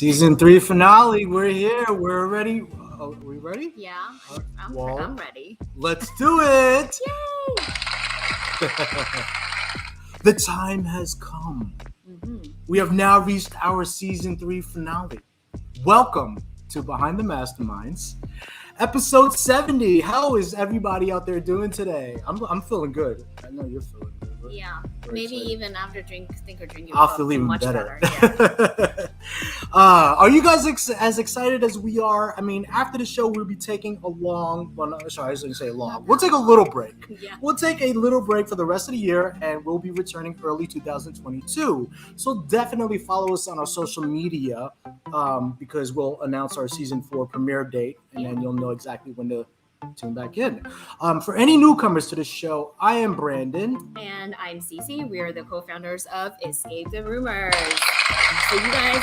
Season 3 finale. We're here. We're ready. Are we ready? Yeah, I'm ready. Let's do it. Yay! The time has come. Mm-hmm. We have now reached our Season 3 finale. Welcome to Behind the MasterMinds, episode 70. How is everybody out there doing today? I'm feeling good. I know you're feeling good. Yeah, maybe excited. Even after drinking, I'll feel even much better. Yeah. Are you guys as excited as we are? I mean, after the show, we'll be taking a long. Well, no, sorry, I was going to say long. We'll take a little break. Yeah. We'll take a little break for the rest of the year, and we'll be returning early 2022. So definitely follow us on our social media because we'll announce our season 4 premiere date, and then you'll know exactly when to tune back in. For any newcomers to the show, I am Brandon. And I'm Cece. We are the co-founders of ESCAPETHEROOMers. So you guys,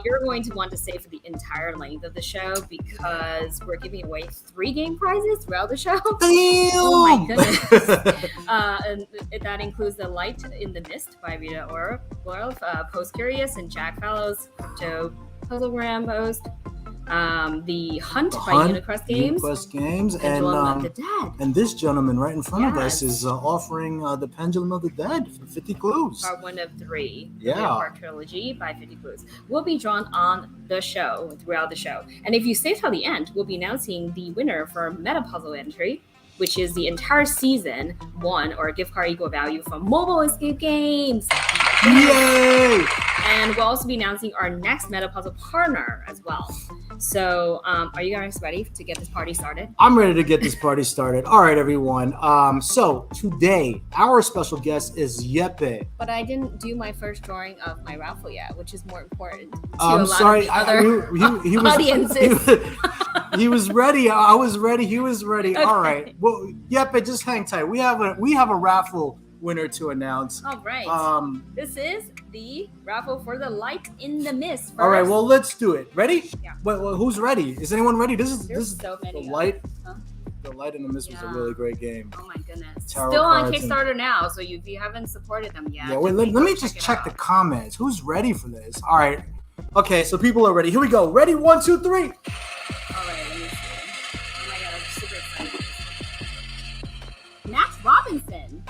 you're going to want to stay for the entire length of the show because we're giving away 3 game prizes throughout the show. Damn! Oh my goodness. And that includes The Light in the Mist by Rita Orlov, PostCurious and Jack Fallows, Cryptogram post. The Hunt by UniQuest Games, Pendulum of the Dead. And this gentleman right in front of us is offering the Pendulum of the Dead for 50 clues. Part 1 of 3. Yeah. Part trilogy by 50 clues. Will be drawn on the show, throughout the show. And if you stay till the end, we'll be announcing the winner for Meta Puzzle entry, which is the entire season 1 or a gift card equal value from Mobile Escape Games. Yay! And we'll also be announcing our next Meta Puzzle partner as well. So, are you guys ready to get this party started? I'm ready to get this party started. All right, everyone. So today, our special guest is Jeppe. But I didn't do my first drawing of my raffle yet, which is more important to I'm a lot sorry. of the other he was, audiences. He was ready. I was ready. He was ready. Okay. All right. Well, Jeppe, just hang tight. We have a raffle winner to announce. All right. This is the raffle for The Light in the Mist. First. All right. Well, let's do it. Ready? Yeah. Wait, who's ready? Is anyone ready? This is so many The Light. Huh? The Light in the Mist was a really great game. Oh my goodness. Tarot Still on Kickstarter now, so if you haven't supported them yet. Yeah. Wait. Let me just check the comments. Who's ready for this? All right. Okay. So people are ready. Here we go. Ready? 1, 2, 3. All right. Let me see. Oh my god, I'm super excited. Max Robinson.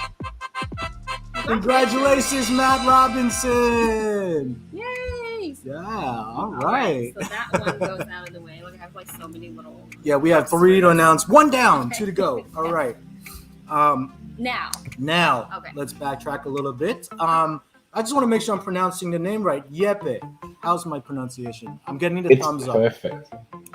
Congratulations, Matt Robinson! Yay! Yeah, all right. So that one goes out of the way. Look, I have like so many little. Yeah, we have 3 to announce. 1 down, 2 to go. All right. Now, okay. Let's backtrack a little bit. I just want to make sure I'm pronouncing the name right. Jeppe. How's my pronunciation? I'm getting the thumbs up. It's perfect.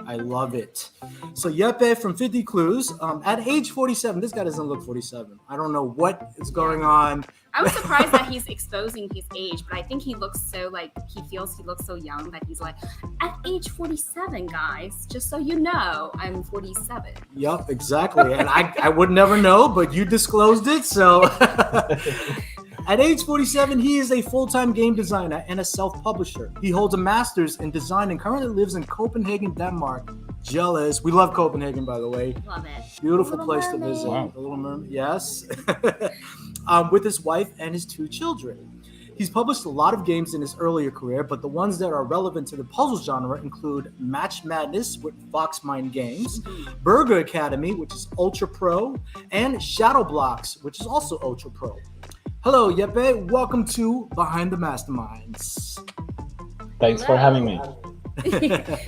I love it. So Jeppe from 50 Clues. At age 47, this guy doesn't look 47. I don't know what is going on. I was surprised that he's exposing his age, but I think he looks so he looks so young that he's like, at age 47, guys, just so you know, I'm 47. Yep, exactly. And I would never know, but you disclosed it, so. At age 47, he is a full-time game designer and a self-publisher. He holds a master's in design and currently lives in Copenhagen, Denmark. Jealous. We love Copenhagen, by the way. Love it. Beautiful place to visit. Wow. The Little Mermaid, yes. With his wife and his 2 children. He's published a lot of games in his earlier career, but the ones that are relevant to the puzzle genre include Match Madness with Foxmind Games, Burger Academy, which is Ultra Pro, and Shadow Blocks, which is also Ultra Pro. Hello, Jeppe. Welcome to Behind the MasterMinds. Thanks for having me.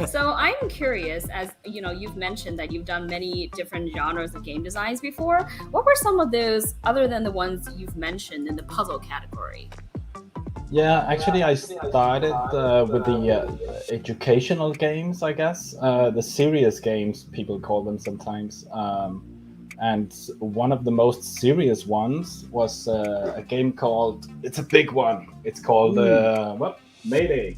So I'm curious, as you know, you've mentioned that you've done many different genres of game designs before. What were some of those other than the ones you've mentioned in the puzzle category? Yeah, actually, I started with the educational games, I guess. The serious games, people call them sometimes. And one of the most serious ones was a game called, it's a big one. It's called, Mayday.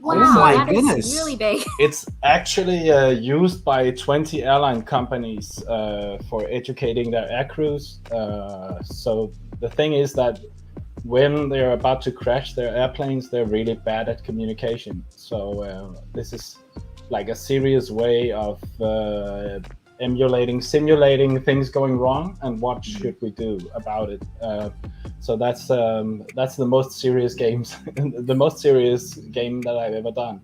Wow, oh my that goodness. is really big. It's actually used by 20 airline companies for educating their air crews. So the thing is that when they're about to crash their airplanes, they're really bad at communication. So this is like a serious way of simulating things going wrong, and what should we do about it. So that's the most serious games, the most serious game that I've ever done.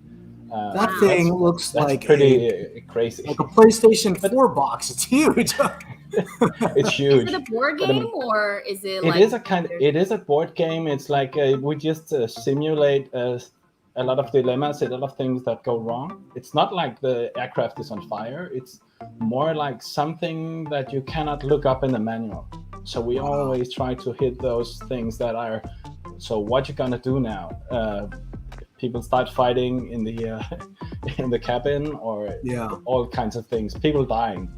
That thing looks that's like pretty crazy. Like a PlayStation 4 box. It's huge. It's huge. Is it a board game or is it? It is a board game. It's like we just simulate a lot of dilemmas, a lot of things that go wrong. It's not like the aircraft is on fire. It's more like something that you cannot look up in the manual. So we always try to hit those things that are. So what you gonna do now? People start fighting in the cabin, or all kinds of things. People dying,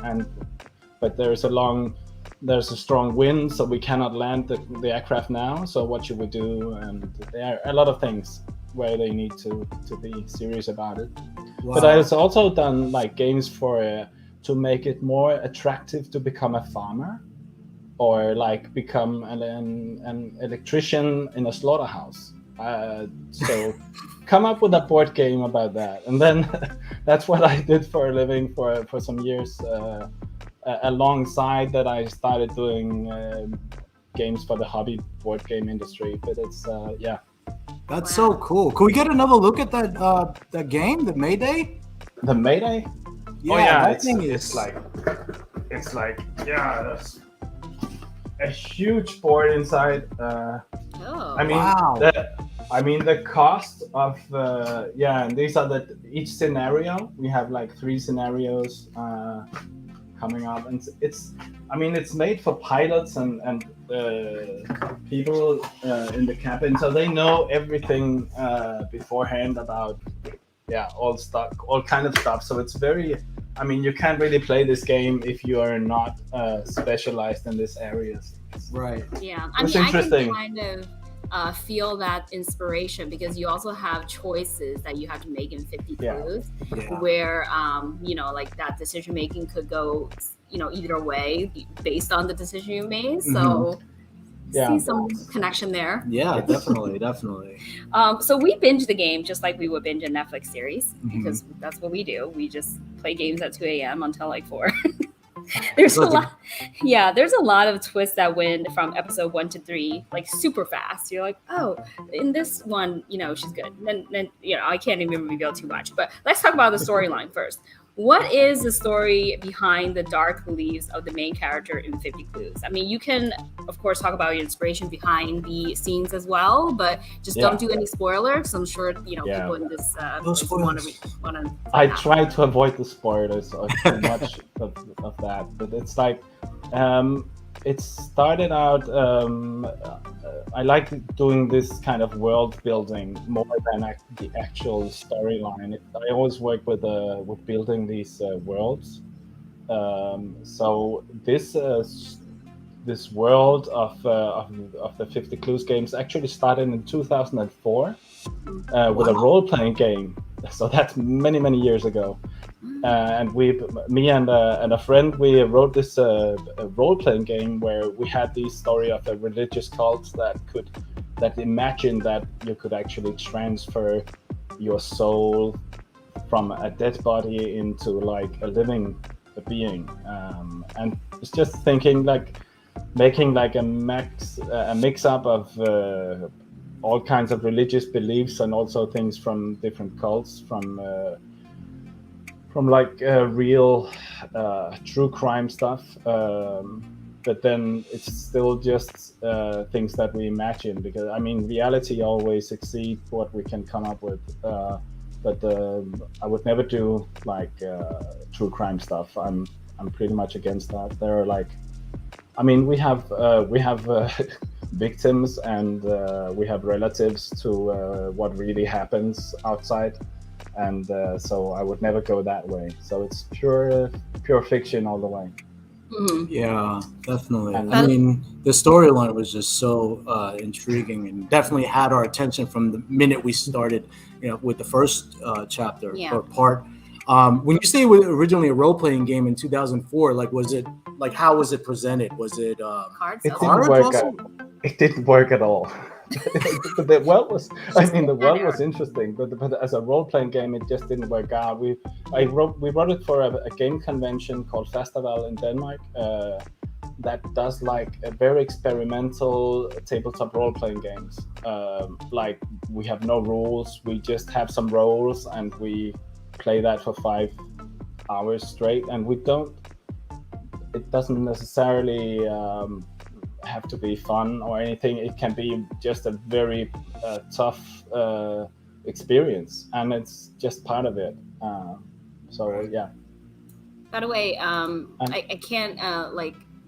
but there's a strong wind, so we cannot land the aircraft now. So what should we do? And there are a lot of things where they need to be serious about it. Wow. But I've also done like games to make it more attractive to become a farmer, or like become an electrician in a slaughterhouse. So come up with a board game about that, and then that's what I did for a living for some years. Alongside that, I started doing games for the hobby board game industry. But it's That's so cool. Could we get another look at that game, the Mayday? The Mayday? Yeah, it's like there's a huge board inside. The cost of and these are each scenario. We have like 3 scenarios coming up, and it's made for pilots and people in the cabin, so they know everything beforehand about all kind of stuff. So it's very, you can't really play this game if you are not specialized in this areas. Right. Yeah, it's interesting. I can kind of feel that inspiration, because you also have choices that you have to make in 50 Clues, where like that decision making could go either way based on the decision you made. So see some connection there. Yeah, definitely. So we binge the game just like we would binge a Netflix series, because that's what we do. We just play games at 2 a.m. until like 4. There's a lot of twists that went from episode 1 to 3 like super fast. You're like, oh, in this one, she's good. And then I can't even reveal too much. But let's talk about the storyline first. What is the story behind the dark beliefs of the main character in 50 Clues? You can, of course, talk about your inspiration behind the scenes as well, but just don't do any spoilers. I'm sure, people in this want to. I try to avoid the spoilers too much of that, but it's like, it started out. I like doing this kind of world building more than the actual storyline. I always work with building these worlds. So this world of the 50 Clues games actually started in 2004 with a role-playing game. So that's many years ago. And me and a friend, we wrote this role-playing game where we had the story of a religious cult that imagined that you could actually transfer your soul from a dead body into like a living being. And it's just thinking like making like a mix-up of all kinds of religious beliefs, and also things from different cults, from like real true crime stuff, but then it's still just things that we imagine, because reality always exceeds what we can come up with, but I would never do like true crime stuff. I'm pretty much against that. There are like, we have victims, and we have relatives to what really happens outside. And so I would never go that way. So it's pure fiction all the way. Mm-hmm. Yeah, definitely. The storyline was just so intriguing, and definitely had our attention from the minute we started, with the first chapter or part. When you say it was originally a role-playing game in 2004, like, was it like, how was it presented? Was it cards? It didn't work. It didn't work at all. But the world was, the world was interesting, but as a role-playing game, it just didn't work out. We wrote it for a game convention called Festival in Denmark that does like a very experimental tabletop role-playing games. Like we have no rules, we just have some roles, and we play that for 5 hours straight, and it doesn't necessarily have to be fun or anything. It can be just a very tough experience, and it's just part of it. So yeah. By the way, I can't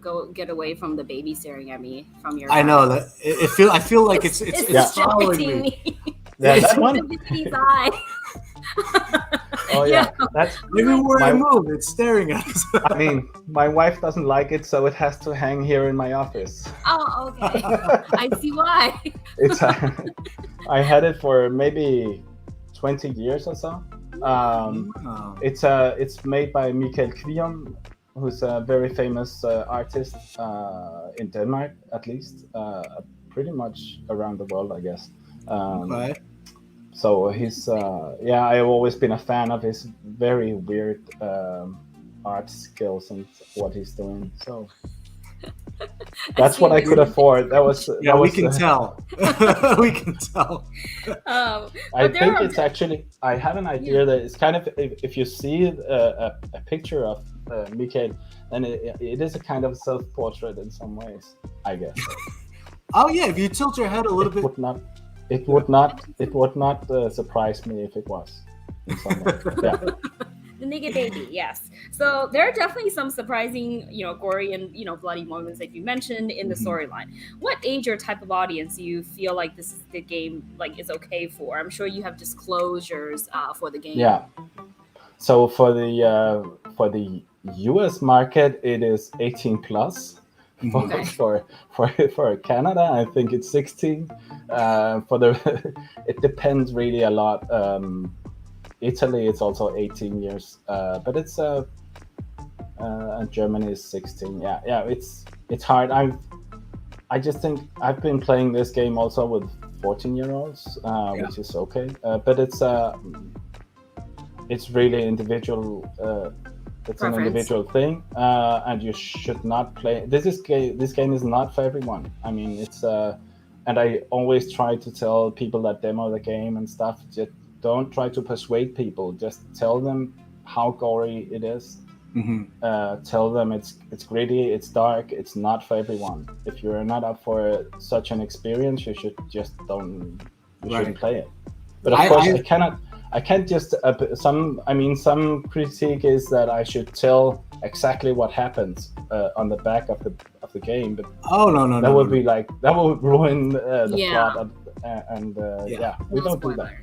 go get away from the baby staring at me from your. I know that I feel like it's distracting me. Yeah, that one. The baby's eye. Oh yeah, that's everywhere I move. It's staring at us. My wife doesn't like it, so it has to hang here in my office. Oh, okay. I see why. It's I had it for maybe 20 years or so. It's made by Michael Kvium, who's a very famous artist in Denmark, at least, pretty much around the world, I guess. Okay. So he's I've always been a fan of his very weird art skills and what he's doing. So that's what I could afford. We can tell. We can tell. I think it's actually. I have an idea that it's kind of, if you see a picture of Mikael, then it is a kind of self-portrait in some ways, I guess. Oh yeah, if you tilt your head a little bit. It would not surprise me if it was. In some way. Yeah. The naked baby, yes. So there are definitely some surprising, gory and bloody moments that you mentioned in the storyline. What age or type of audience do you feel like this is the game is okay for? I'm sure you have disclosures for the game. Yeah. So for the US market, it is 18 plus. Okay. For Canada, I think it's 16. It depends really a lot. Italy, it's also 18 years, but it's and Germany is 16. Yeah, it's hard. I just think I've been playing this game also with 14-year-olds, which is okay, but it's really individual. It's Preference. An individual thing, and you should not play. This game is not for everyone. It's and I always try to tell people that demo the game and stuff, just don't try to persuade people. Just tell them how gory it is. Mm-hmm. Tell them it's gritty, it's dark, it's not for everyone. If you're not up for such an experience, you should just shouldn't play it. But of course, I can't just some critique is that I should tell exactly what happens on the back of the game, but that would be that would ruin the plot and we don't do that.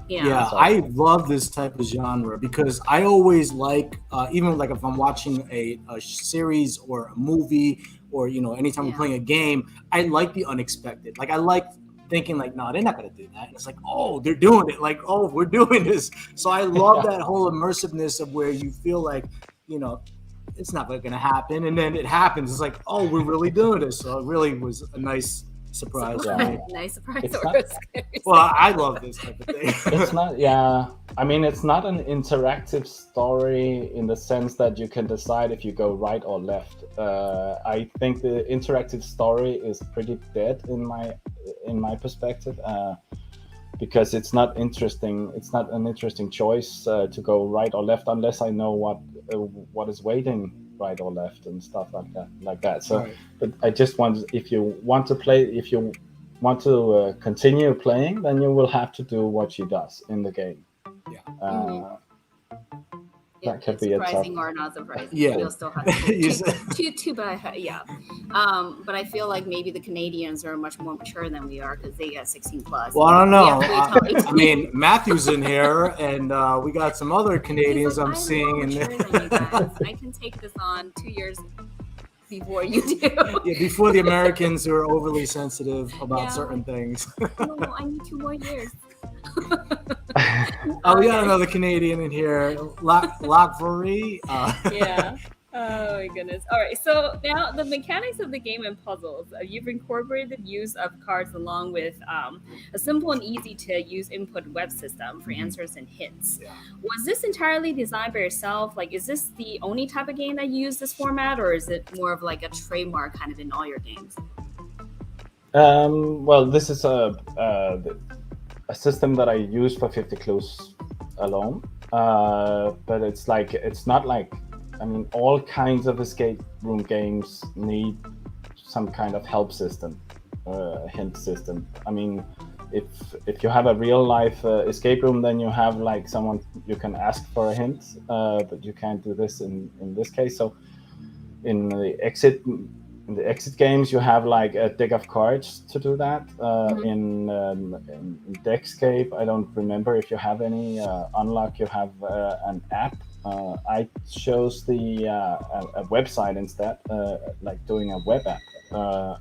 Yeah, I love this type of genre because I always like, even if I'm watching a series or a movie or anytime I'm playing a game, I like the unexpected. I like thinking no, they're not going to do that. And it's oh, they're doing it. Oh, we're doing this. So I love that whole immersiveness of where you feel it's not going to happen. And then it happens. It's oh, we're really doing this. So it really was a nice surprise. Nice surprise. Well, I love this type of thing. It's not, it's not an interactive story in the sense that you can decide if you go right or left. I think the interactive story is pretty dead in my perspective, because it's not interesting. It's not an interesting choice to go right or left unless I know what is waiting right or left and stuff like that. So, right. But I just want, if you want to continue playing, then you will have to do what she does in the game. Yeah. That could be surprising or not surprising. Yeah. You'll still have to but I feel like maybe the Canadians are much more mature than we are because they got 16 plus. Well, I don't know. Matthew's in here, and we got some other Canadians I'm seeing in there. I can take this on 2 years before you do. Before the Americans who are overly sensitive about certain things. No, I need 2 more years. We got another Canadian in here, Lockvery. Oh my goodness. All right. So now the mechanics of the game and puzzles. You've incorporated use of cards along with a simple and easy to use input web system for answers and hints. Yeah. Was this entirely designed by yourself? Like, is this the only type of game that you use this format, or is it more of like a trademark kind of in all your games? Well, this is a system that I use for 50 Clues alone, but it's not like, I mean, all kinds of escape room games need some kind of help system, hint system. I mean, if you have a real life escape room, then you have like someone you can ask for a hint, but you can't do this in this case. So in the exit games, you have like a deck of cards to do that. In Deckscape, I don't remember if you have any. Unlock, you have an app. I chose a website instead, like doing a web app,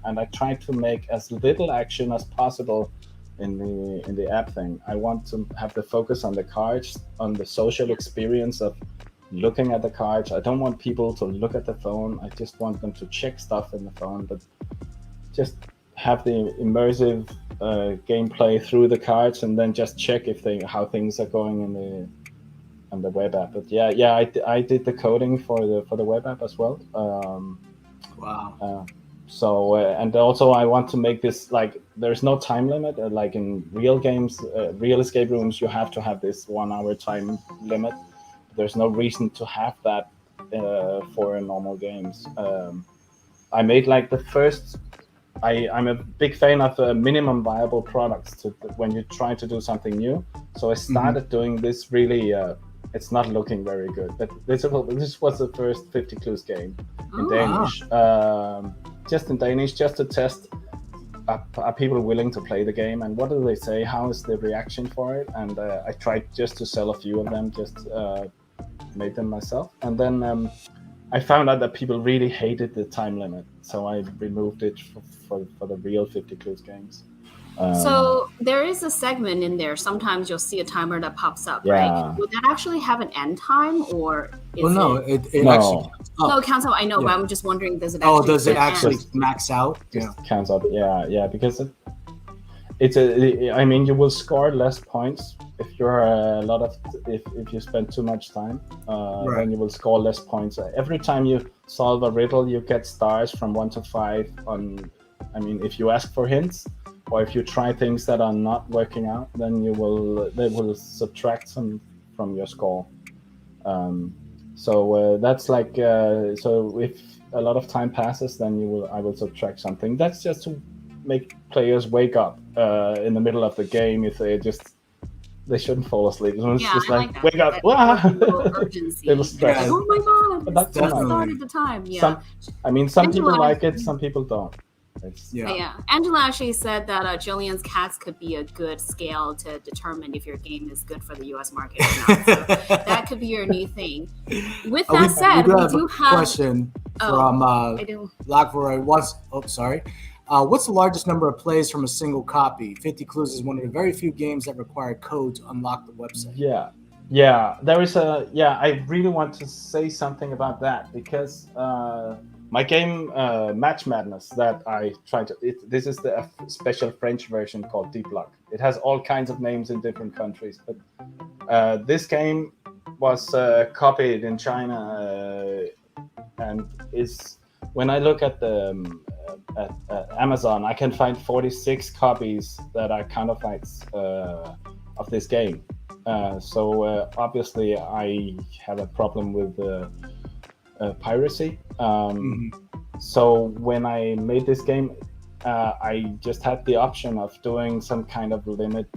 and I tried to make as little action as possible in the app thing. I want to have the focus on the cards, on the social experience of looking at the cards. I don't want people to look at the phone. I just want them to check stuff in the phone, but just have the immersive gameplay through the cards, and then just check how things are going on the web app. But I did the coding for the web app as well. Wow. So and also I want to make this like there's no time limit. Like in real games, real escape rooms, you have to have this 1 hour time limit. There's no reason to have that for normal games. I made like the first. I'm a big fan of minimum viable products when you try to do something new. So I started doing this really. It's not looking very good, but this was the first 50 Clues game in Danish. Just in Danish, just to test. Are people willing to play the game, and what do they say? How is the reaction for it? And I tried just to sell a few of them, just made them myself. And then I found out that people really hated the time limit, so I removed it for the real 50 Clues games. So there is a segment in there. Sometimes you'll see a timer that pops up, right? Would that actually have an end time, or is it actually no, it counts out. I know, but I'm just wondering, does it actually does it actually max out? Counts out. Yeah, because I mean, you will score less points if you're if you spend too much time. Then you will score less points. Every time you solve a riddle, you get stars from 1 to 5 on. I mean, if you ask for hints, or if you try things that are not working out, then they will subtract some from your score. So that's like so if a lot of time passes, then I will subtract something. That's just to make players wake up in the middle of the game if they shouldn't fall asleep. So it's just like wake up! Urgency. It'll stress. Like, oh my god! That's started the time. Yeah. Some people like it, some people don't. Angela actually said that Jillian's cats could be a good scale to determine if your game is good for the U.S. market or not. So that could be your new thing. With that said, we do have a question from Lockroy. What's the largest number of plays from a single copy? 50 Clues is one of the very few games that require code to unlock the website. Yeah. There is I really want to say something about that because my game Match Madness that I tried to. This is the special French version called Deep Luck. It has all kinds of names in different countries, but this game was copied in China and is. When I look at the at Amazon, I can find 46 copies that are counterfeits of this game. So obviously, I have a problem with piracy. So when I made this game, I just had the option of doing some kind of limit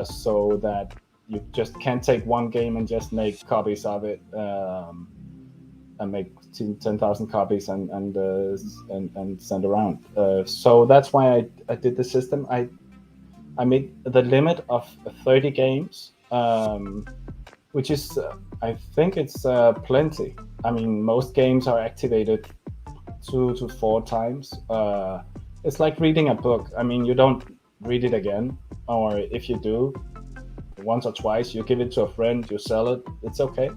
so that you just can't take one game and just make copies of it and make 10,000 copies and send around. So that's why I did the system. I made the limit of 30 games, which is I think it's plenty. I mean, most games are activated 2 to 4 times. It's like reading a book. I mean, you don't read it again, or if you do, once or twice, you give it to a friend, you sell it. It's okay.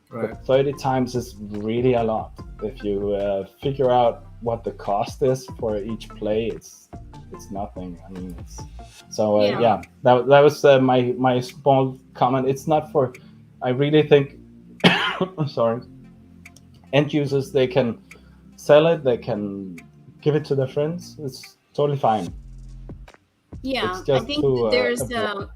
Right. But 30 times is really a lot. if you figure out what the cost is for each play, it's nothing. I mean, that was my small comment. It's not for. I really think. Sorry. End users, they can sell it. They can give it to their friends. It's totally fine. Yeah, I think there's a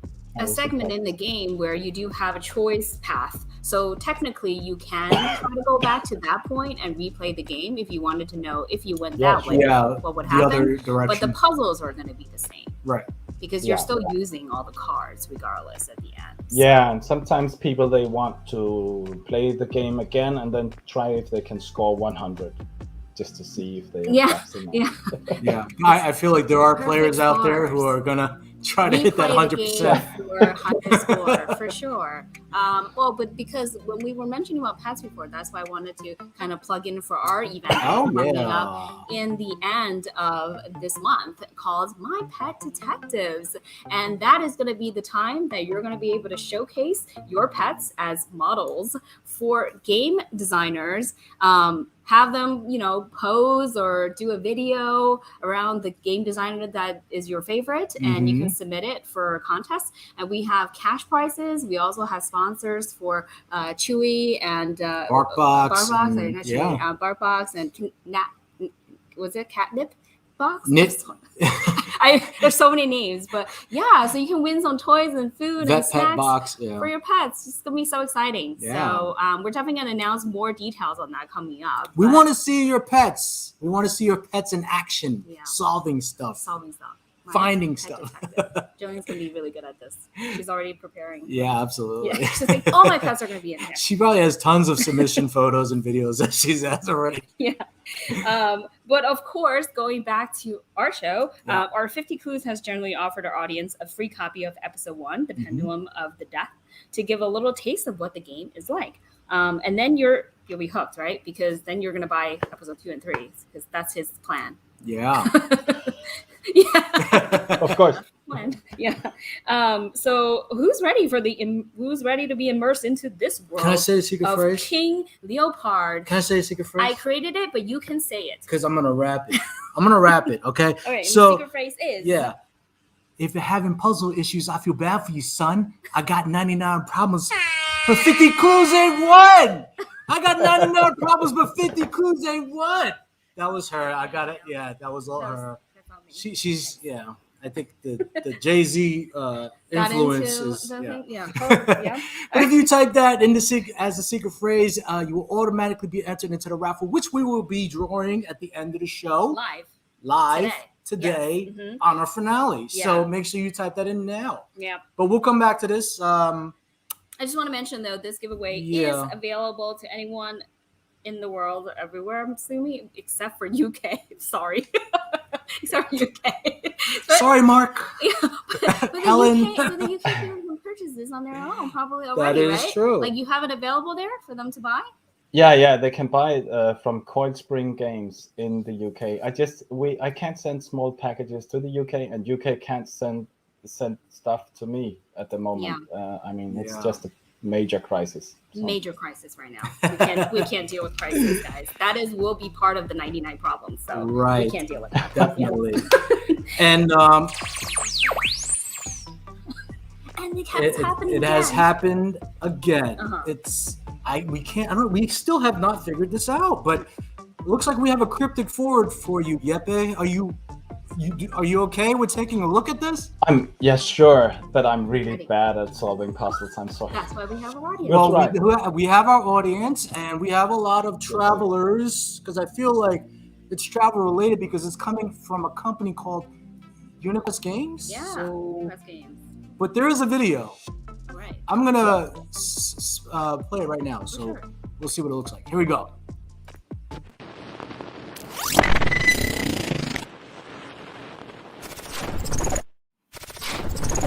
segment in the game where you do have a choice path. So technically, you can try to go back to that point and replay the game if you wanted to know if you went that way, what would happen. But the puzzles are going to be the same. Right. Because you're still using all the cards regardless at the end. So. Yeah, and sometimes people, they want to play the game again and then try if they can score 100. Just to see if they yeah. I feel like there are players out there who are gonna try to hit that 100%. Score for sure. Well, but because when we were mentioning about pets before, that's why I wanted to kind of plug in for our event coming up in the end of this month called My Pet Detectives, and that is going to be the time that you're going to be able to showcase your pets as models for game designers. Have them, pose or do a video around the game designer that is your favorite, and you can submit it for a contest. And we have cash prizes. We also have sponsors for Chewy and BarkBox. BarkBox and was it Catnip Box? Knit. There's so many names, but yeah, so you can win some toys and food and snacks box, for your pets. It's gonna be so exciting. Yeah. So we're definitely gonna announce more details on that coming up. We want to see your pets. We want to see your pets in action, solving stuff. Finding stuff. Jillian's gonna be really good at this. She's already preparing. Yeah, absolutely. Yeah, she's like, all my pets are gonna be in here. She probably has tons of submission photos and videos that she's has already. Yeah. But of course, going back to our show, our 50 Clues has generally offered our audience a free copy of episode 1, The Pendulum of the Death, to give a little taste of what the game is like. And then you'll be hooked, right? Because then you're gonna buy episode 2 and 3 because that's his plan. Yeah. Yeah. Of course. Yeah. So who's ready to be immersed into this world? Can I say the secret phrase? King Leopard. Can I say the secret phrase? I created it, but you can say it. Because I'm gonna rap it. Okay? Okay. So the secret phrase is if you're having puzzle issues, I feel bad for you, son. I got 99 problems, but 50 clues ain't one. I got 99 problems, but 50 clues ain't one. That was her. I got it. Yeah, that was all her. She's I think the Jay-Z influence is But if you type that in as a secret phrase, you will automatically be entered into the raffle, which we will be drawing at the end of the show live today on our finale. Yeah. So make sure you type that in now. Yeah. But we'll come back to this. I just want to mention though, this giveaway is available to anyone in the world, everywhere, I'm assuming, except for UK. Sorry. Except for UK. But, sorry, Mark. Yeah, but Helen. The UK people can purchase this on their own probably already, That is true. Like you have it available there for them to buy? Yeah, they can buy it from Coil Spring Games in the UK. I can't send small packages to the UK, and UK can't send stuff to me at the moment. Yeah. I mean, it's just a major crisis. So. Major crisis right now. We can't deal with crisis, guys. Will be part of the 99 problems. So we can't deal with that. Definitely. And it has happened again. We still have not figured this out, but it looks like we have a cryptic forward for you, Jeppe. Are you okay with taking a look at this? Sure, but I'm really bad at solving puzzles. I'm sorry. That's why we have our audience. Well, we have our audience, and we have a lot of travelers, because I feel like it's travel related because it's coming from a company called UniQuest Games. Yeah, UniQuest Games. But there is a video. Right. I'm gonna play it right now, so we'll see what it looks like. Here we go.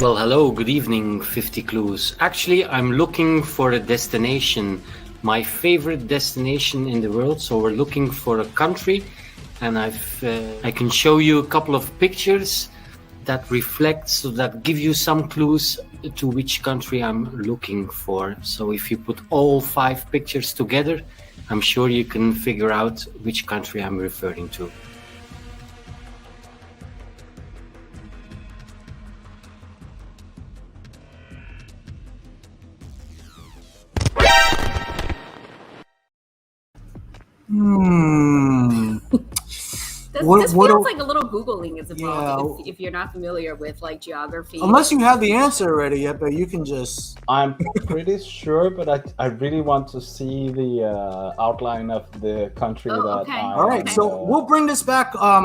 Well, hello, good evening, 50 Clues. Actually, I'm looking for a destination, my favorite destination in the world. So we're looking for a country, and I can show you a couple of pictures that give you some clues to which country I'm looking for. So if you put all 5 pictures together, I'm sure you can figure out which country I'm referring to. This feels like a little Googling is involved if you're not familiar with like geography. Unless you have the answer already, yet, but you can just... I'm pretty sure, but I really want to see the outline of the country All right, so we'll bring this back, a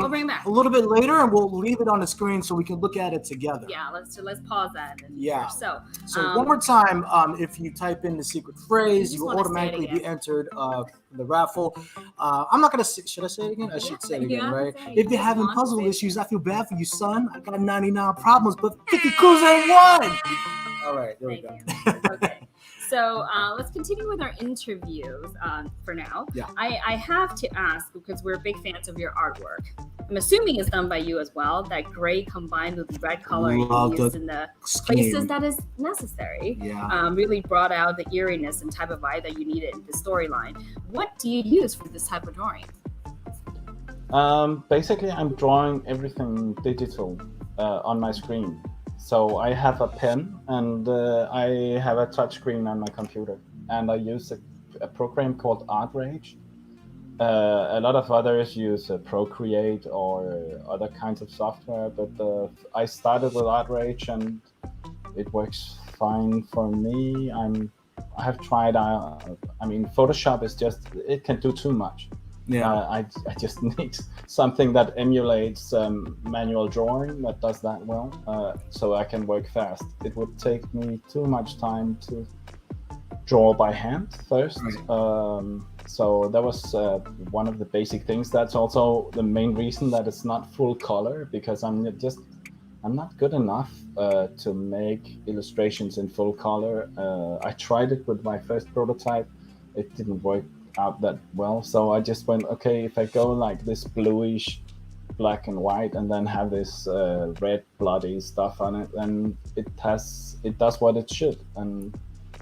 little bit later, and we'll leave it on the screen so we can look at it together. Yeah, let's pause that. So one more time, if you type in the secret phrase, you will automatically be entered the raffle. I'm not gonna say, should I say it again? I should say it again, right? If you're having puzzle issues, I feel bad for you, son. I got 99 problems, but 50 clues ain't one. All right, there we go. Okay, so let's continue with our interviews for now. Yeah. I have to ask, because we're big fans of your artwork. I'm assuming it's done by you as well. That gray combined with the red color used in the places that is necessary. Yeah. Really brought out the eeriness and type of vibe that you needed in the storyline. What do you use for this type of drawing? Basically, I'm drawing everything digital on my screen. So I have a pen and I have a touch screen on my computer, and I use a program called ArtRage. A lot of others use Procreate or other kinds of software, but I started with ArtRage and it works fine for me. I have tried. I mean, Photoshop is just, it can do too much. Yeah. I just need something that emulates manual drawing that does that well, so I can work fast. It would take me too much time to draw by hand first. So that was one of the basic things. That's also the main reason that it's not full color, because I'm not good enough to make illustrations in full color. I tried it with my first prototype. It didn't work out that well. So I just went, okay, if I go like this bluish black and white and then have this red bloody stuff on it, then it does what it should. And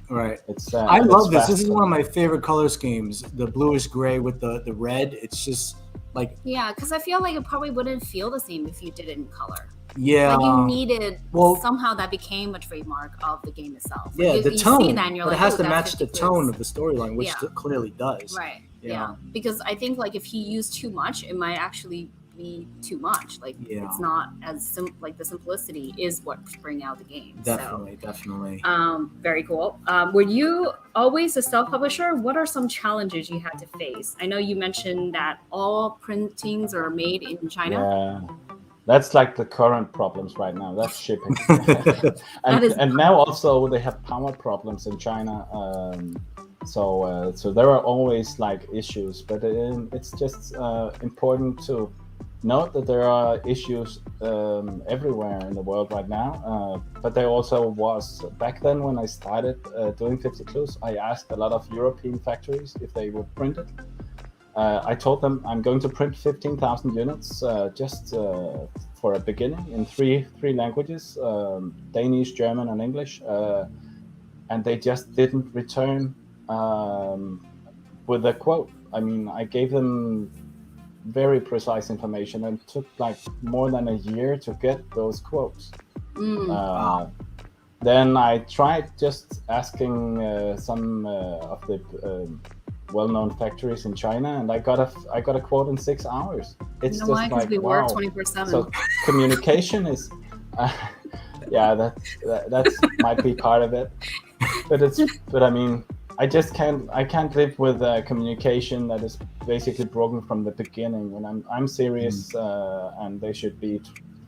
right. It's I love this. This is one of my favorite color schemes. The bluish gray with the red. It's just like, yeah, because I feel like it probably wouldn't feel the same if you did it in color. Yeah, like you needed somehow that became a trademark of the game itself. Yeah, like the tone. See that and you're but like, it has to that's match the 50 tone of the storyline, which it clearly does. Right. Yeah. Because I think like if he used too much, it might actually be too much. Like it's not as like the simplicity is what bring out the game. Definitely. Very cool. Were you always a self-publisher? What are some challenges you had to face? I know you mentioned that all printings are made in China. Yeah. That's like the current problems right now. That's shipping. and now also they have power problems in China. So there are always like issues, but it's just important to note that there are issues everywhere in the world right now. But there also was, back then when I started doing 50 Clues, I asked a lot of European factories if they would print it. I told them I'm going to print 15,000 units just for a beginning in three languages, Danish, German, and English. And they just didn't return with a quote. I mean, I gave them very precise information and it took like more than a year to get those quotes. Then I tried just asking some of the well-known factories in China, and I got a quote in 6 hours. It's just like, we wow. work 24/7. So communication is, that might be part of it, but I mean, I can't live with communication that is basically broken from the beginning. When I'm serious, and they should be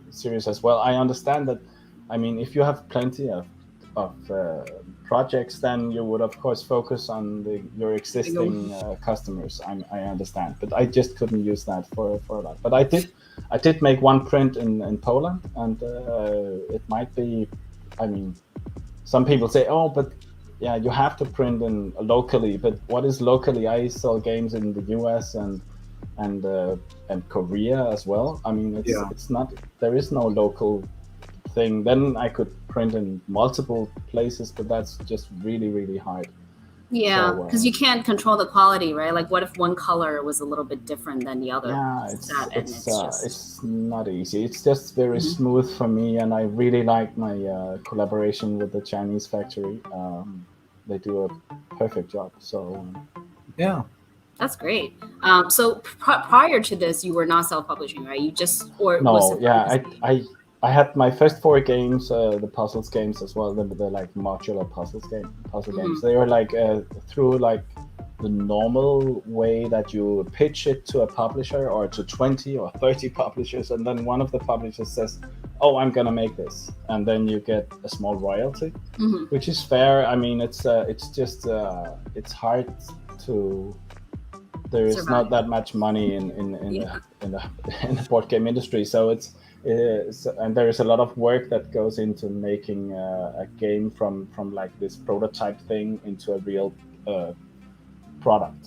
serious as well. I understand that. I mean, if you have plenty of projects, then you would of course focus on your existing customers. I understand, but I just couldn't use that for that. But I did make one print in Poland, and it might be, I mean, some people say, oh, but yeah, you have to print in locally. But what is locally? I sell games in the US and Korea as well. I mean, it's not, there is no local thing. Then I could print in multiple places, but that's just really, really hard. Yeah, So, because you can't control the quality, right? Like, what if one color was a little bit different than the other? yeah, Set, and it's just it's not easy. It's just very smooth for me, and I really like my collaboration with the Chinese factory. They do a perfect job. So Yeah. that's great. So prior to this, you were not self-publishing, right? You just was no, it yeah, I had my first 4 games, the puzzles games as well. The like modular puzzle games. They were like through like the normal way that you pitch it to a publisher or to 20 or 30 publishers, and then one of the publishers says, "Oh, I'm gonna make this," and then you get a small royalty, which is fair. I mean, it's just it's hard to. There is not that much money in the board game industry, so and there is a lot of work that goes into making a game from like this prototype thing into a real product.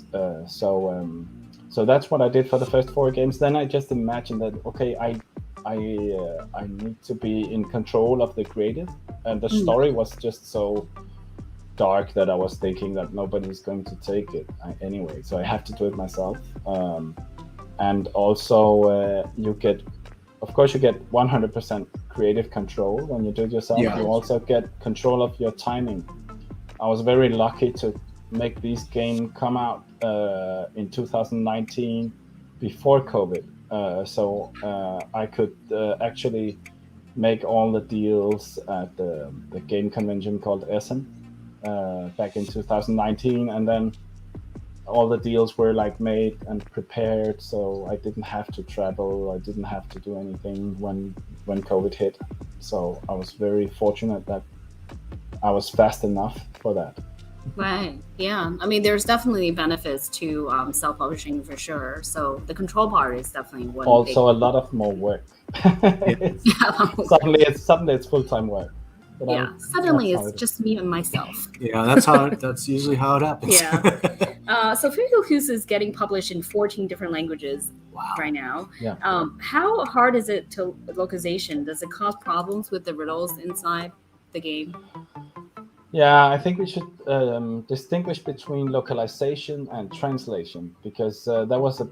So that's what I did for the first 4 games. Then I just imagined that okay, I need to be in control of the creative, and the story was just so dark that I was thinking that nobody's going to take it anyway, so I have to do it myself. And also you get 100% creative control when you do it yourself. You also get control of your timing. I was very lucky to make this game come out in 2019 before COVID, so I could actually make all the deals at the game convention called Essen back in 2019, and then all the deals were like made and prepared, so I didn't have to travel, I didn't have to do anything when COVID hit. So I was very fortunate that I was fast enough for that. Right. Yeah. I mean, there's definitely benefits to self-publishing for sure. So the control part is definitely one. Also, a lot of more work. Suddenly it's full-time work. But suddenly it's just me and myself. Yeah, that's usually how it happens. Yeah. So Physical Cues is getting published in 14 different languages right now. Yeah. How hard is it to localization? Does it cause problems with the riddles inside the game? Yeah, I think we should distinguish between localization and translation, because that was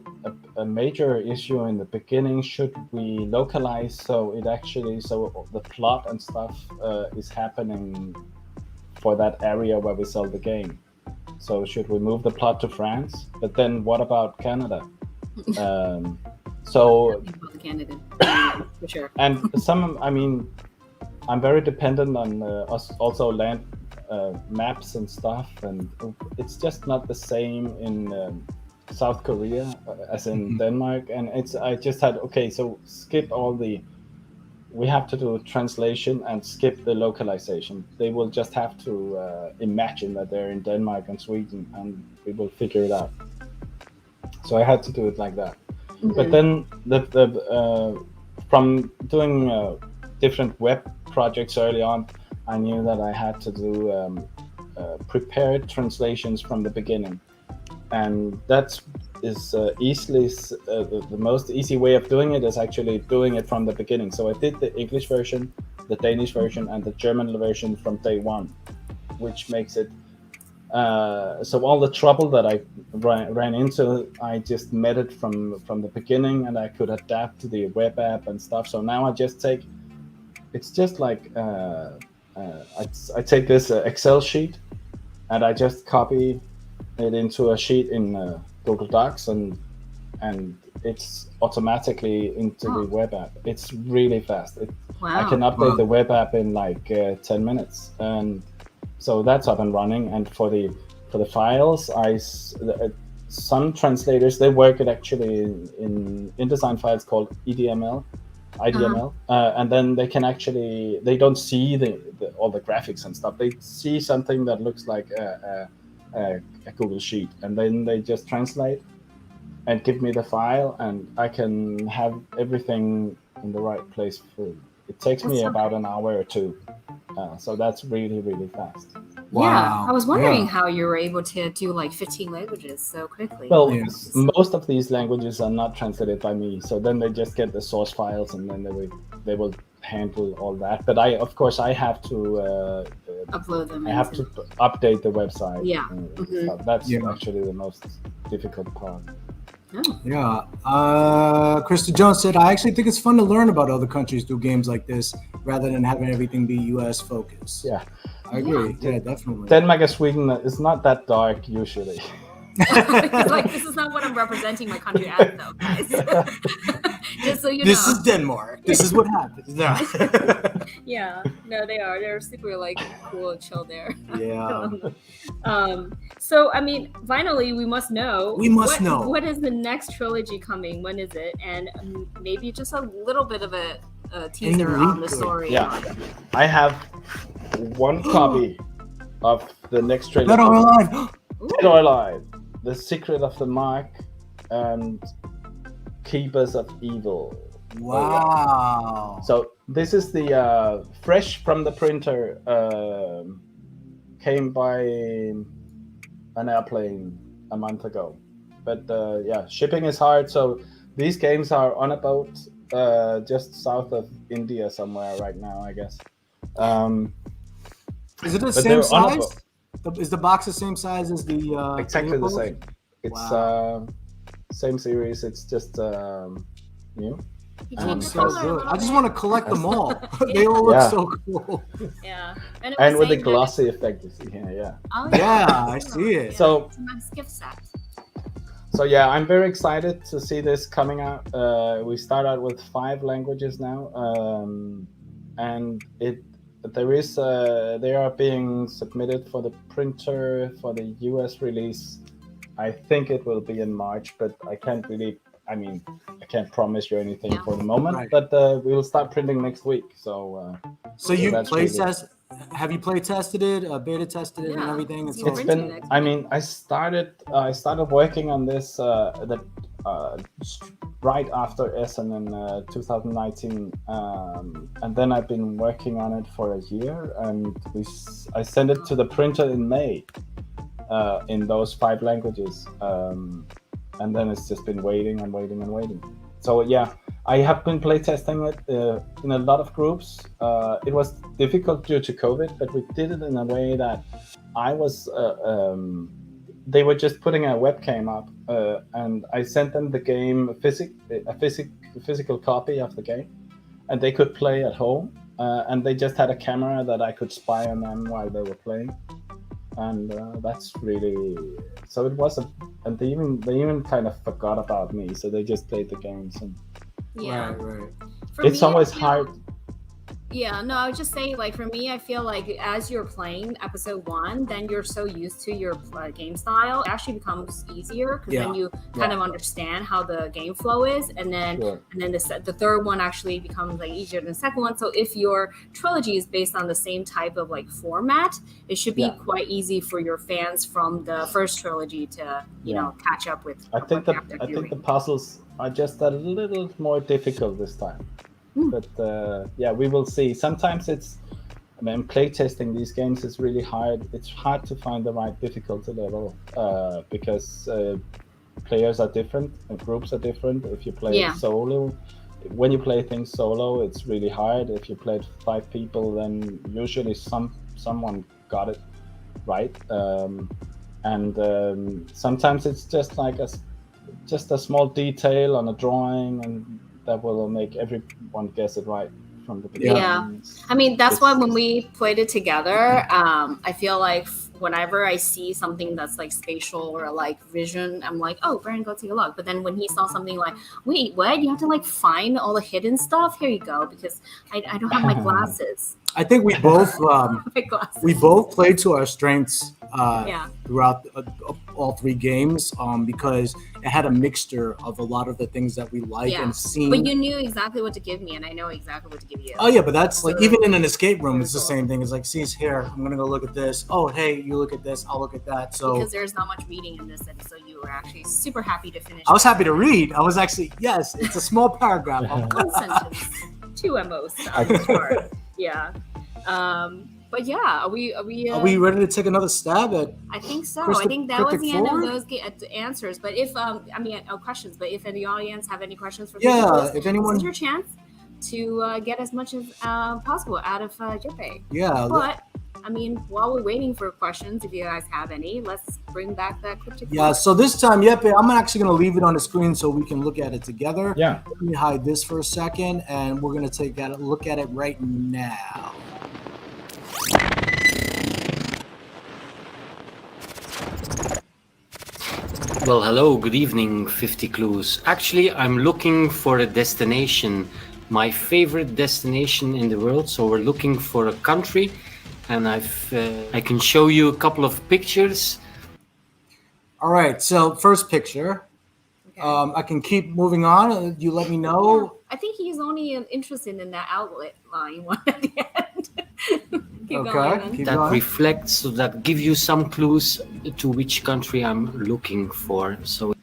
a major issue in the beginning. Should we localize so the plot and stuff is happening for that area where we sell the game? So should we move the plot to France? But then what about Canada? So Canada, for sure. And I'm very dependent on us also land maps and stuff, and it's just not the same in South Korea as in Denmark. And I just had so skip all we have to do translation and skip the localization. They will just have to imagine that they're in Denmark and Sweden, and we will figure it out. So I had to do it like that. But then from doing different web projects early on, I knew that I had to do prepared translations from the beginning, and that is easily the most easy way of doing it is actually doing it from the beginning. So I did the English version, the Danish version, and the German version from day one, which makes it so all the trouble that I ran into, I just met it from the beginning, and I could adapt to the web app and stuff. So now I just take, it's just like I take this Excel sheet and I just copy it into a sheet in Google Docs, and it's automatically into the web app. It's really fast. I can update the web app in like 10 minutes, and so that's up and running. And for the files, some translators, they work it actually in InDesign files called IDML, and then they can actually, they don't see all the graphics and stuff. They see something that looks like a Google Sheet, and then they just translate and give me the file, and I can have everything in the right place. It takes me about an hour or two, so that's really, really fast. Wow. Yeah, I was wondering how you were able to do like 15 languages so quickly. Well, most of these languages are not translated by me, so then they just get the source files, and then they will handle all that. But of course I have to upload them. I have to update the website. Yeah. So that's Yeah. actually the most difficult part. Yeah. Krista Jones said, I actually think it's fun to learn about other countries through games like this rather than having everything be US focused. Yeah. I agree. Yeah, definitely. Denmark and Sweden is not that dark usually. Like, this is not what I'm representing my country as, though, guys. Just so you This know. is Denmark. This is what happens. No. Yeah, no, they are. They're super like cool and chill there. Yeah. So I mean, finally, we must know. We must know. What is the next trilogy coming? When is it? And maybe just a little bit of a teaser on the story. Yeah, I have one copy of the next trailer. Dead or Alive. Dead or Alive, The Secret of the Mark, and Keepers of Evil. Wow. So this is the fresh from the printer, came by an airplane a month ago. But yeah, shipping is hard. So these games are on a boat just south of India somewhere right now, I guess. Is it the but same they're on a size? boat. Is the box the same size as the Exactly the vehicles? same. It's Wow. same series. It's just new. He That changed looks the so color a good. little I just bit. want to collect them all. They all look Yeah. so cool. Yeah, and, And with the glossy effect you see here, yeah. Oh, Yeah, I see it. So it's a nice gift set. So yeah, I'm very excited to see this coming out. We start out with 5 languages now, and they are being submitted for the printer for the US release. I think it will be in March, but I can't promise you anything for the moment. Right. But we will start printing next week. So you that's play really- test? Have you play tested it, beta tested it, and Yeah. everything? It's it's printing been. next I mean, I started working on this right after Essen in 2019, and then I've been working on it for a year, and I sent it to the printer in May in those 5 languages, and then it's just been waiting and waiting and waiting. So yeah, I have been playtesting it in a lot of groups. It was difficult due to COVID, but we did it in a way that I was. They were just putting a webcam up, and I sent them the game, a physical copy of the game, and they could play at home. And they just had a camera that I could spy on them while they were playing, and that's really. So it was and they even kind of forgot about me, so they just played the games. And Yeah. Right. For it's me, always I feel- hard. Yeah, no, I would just say, like, for me, I feel like as you're playing episode 1, then you're so used to your game style, it actually becomes easier because then you kind of understand how the game flow is, and then Sure. the third one actually becomes like easier than the second one. So if your trilogy is based on the same type of like format, it should be quite easy for your fans from the first trilogy to you know catch up with. I think the puzzles are just a little more difficult this time. But yeah, we will see. Sometimes playtesting these games is really hard. It's hard to find the right difficulty level because players are different and groups are different. If you play solo, when you play things solo, it's really hard. If you played 5 people, then usually someone got it right. And sometimes it's just like a small detail on a drawing, and that will make everyone guess it right from the beginning. Yeah, I mean that's why when we played it together, I feel like whenever I see something that's like spatial or like vision, I'm like, oh, Brandon, go take a look. But then when he saw something like, wait, what? You have to like find all the hidden stuff? Here you go, because I don't have my glasses. I think we both played to our strengths throughout all 3 games because it had a mixture of a lot of the things that we like and seen. But you knew exactly what to give me, and I know exactly what to give you. Oh yeah, but that's like even in an escape room, it's the same thing. It's like, see, it's here. I'm gonna go look at this. Oh, hey, you look at this. I'll look at that. So because there's not much reading in this, and so you were actually super happy to finish. I was happy to read. I was actually it's a small paragraph. One sentence, 2 at most on this part. Yeah. But yeah, are we ready to take another stab at? I think so. Crystal- I think that was the end of Cryptic those answers. But if questions. But if the audience have any questions for if anyone, this is your chance to get as much as possible out of Jeppe. Yeah. But I mean, while we're waiting for questions, if you guys have any, let's bring back that cryptic. Yeah, so this time, Jeppe, I'm actually going to leave it on the screen so we can look at it together. Yeah. Let me hide this for a second, and we're going to take a look at it right now. Well, hello, good evening, 50 Clues. Actually, I'm looking for a destination, my favorite destination in the world. So we're looking for a country, and I can show you a couple of pictures. All right, so first picture. Okay. I can keep moving on. You let me know. I think he's only interested in that outlet line one at the end. Keep Okay, going, then. keep That going. reflects, so that give you some clues to which country I'm looking for. So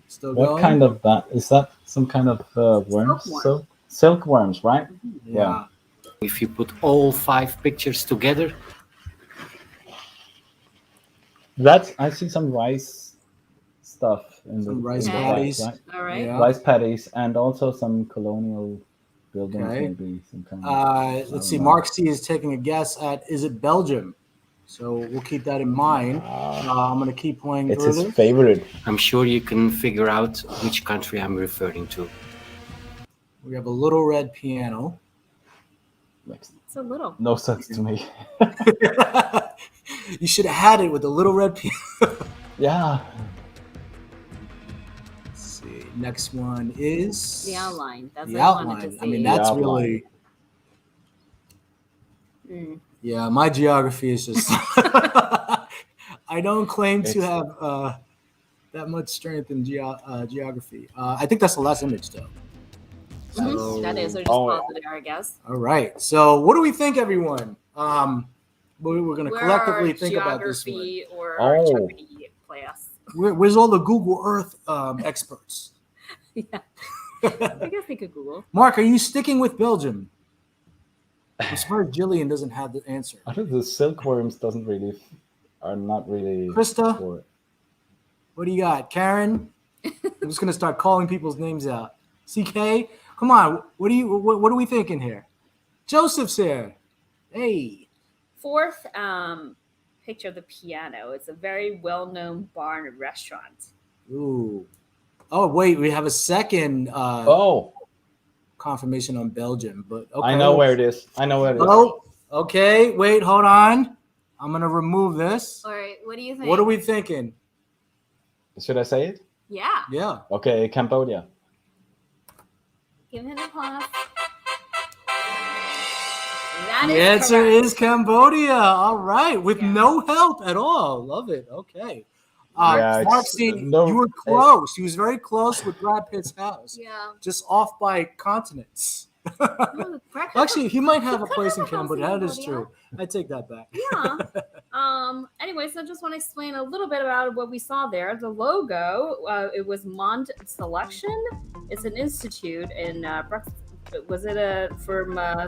Still What going? kind of that? Is that some kind of worms? Silkworm. Silkworms, right? Yeah. if you put all 5 pictures together, I see some rice stuff in Some the rice in the patties. right? All right. Yeah. Rice patties, and also some colonial buildings, Okay. maybe some kind of. Let's see. know. Mark C is taking a guess at, is it Belgium? So we'll keep that in mind. I'm going to keep playing It's through his this. favorite. I'm sure you can figure out which country I'm referring to. We have a little red piano. Makes It's a little. no sense to me. You should have had it with the little red piano. Yeah. Let's see. Next one is The outline. That's the what I wanted to outline. see. I mean, The that's outline. really. Mm. Yeah, my geography is just. I don't claim to It's- have that much strength in geography. I think that's the last image, though. Mhm. So- That is. Or just Oh, pause it there, I guess. All right. So, what do we think, everyone? We're going to Where collectively our think about this one. geography or our Oh. Jeopardy class. Where's all the Google Earth experts? Yeah. I guess they could Google. Mark, are you sticking with Belgium? I'm surprised Jillian doesn't have the answer. I think the silkworms are not really. Krista? for it. What do you got? Karen? I'm just going to start calling people's names out. CK? Come on. What are we thinking here? Joseph's here. Hey. Fourth picture of the piano. It's a very well-known bar and restaurant. Ooh. Oh, wait. We have a second Oh, confirmation on Belgium. But okay. I know where it is. Oh, okay. Wait, hold on. I'm going to remove this. All right, what do you think? What are we thinking? Should I say it? Yeah, Yeah. Okay, Cambodia. give him an applause. That The is answer correct. is Cambodia. All right. With Yeah. no help at all. Love it. Okay. Yeah, Mark, it's- see, no- you were close. He was very close with Brad Pitt's house. Yeah. Just off by continents. No, Brad Pitt- Actually, he might have a He could place in have a house in Cambodia. That is Cambodia. true. I take that back. Yeah. Anyways, I just want to explain a little bit about what we saw there. The logo, it was Mond Selection. It's an institute in was it a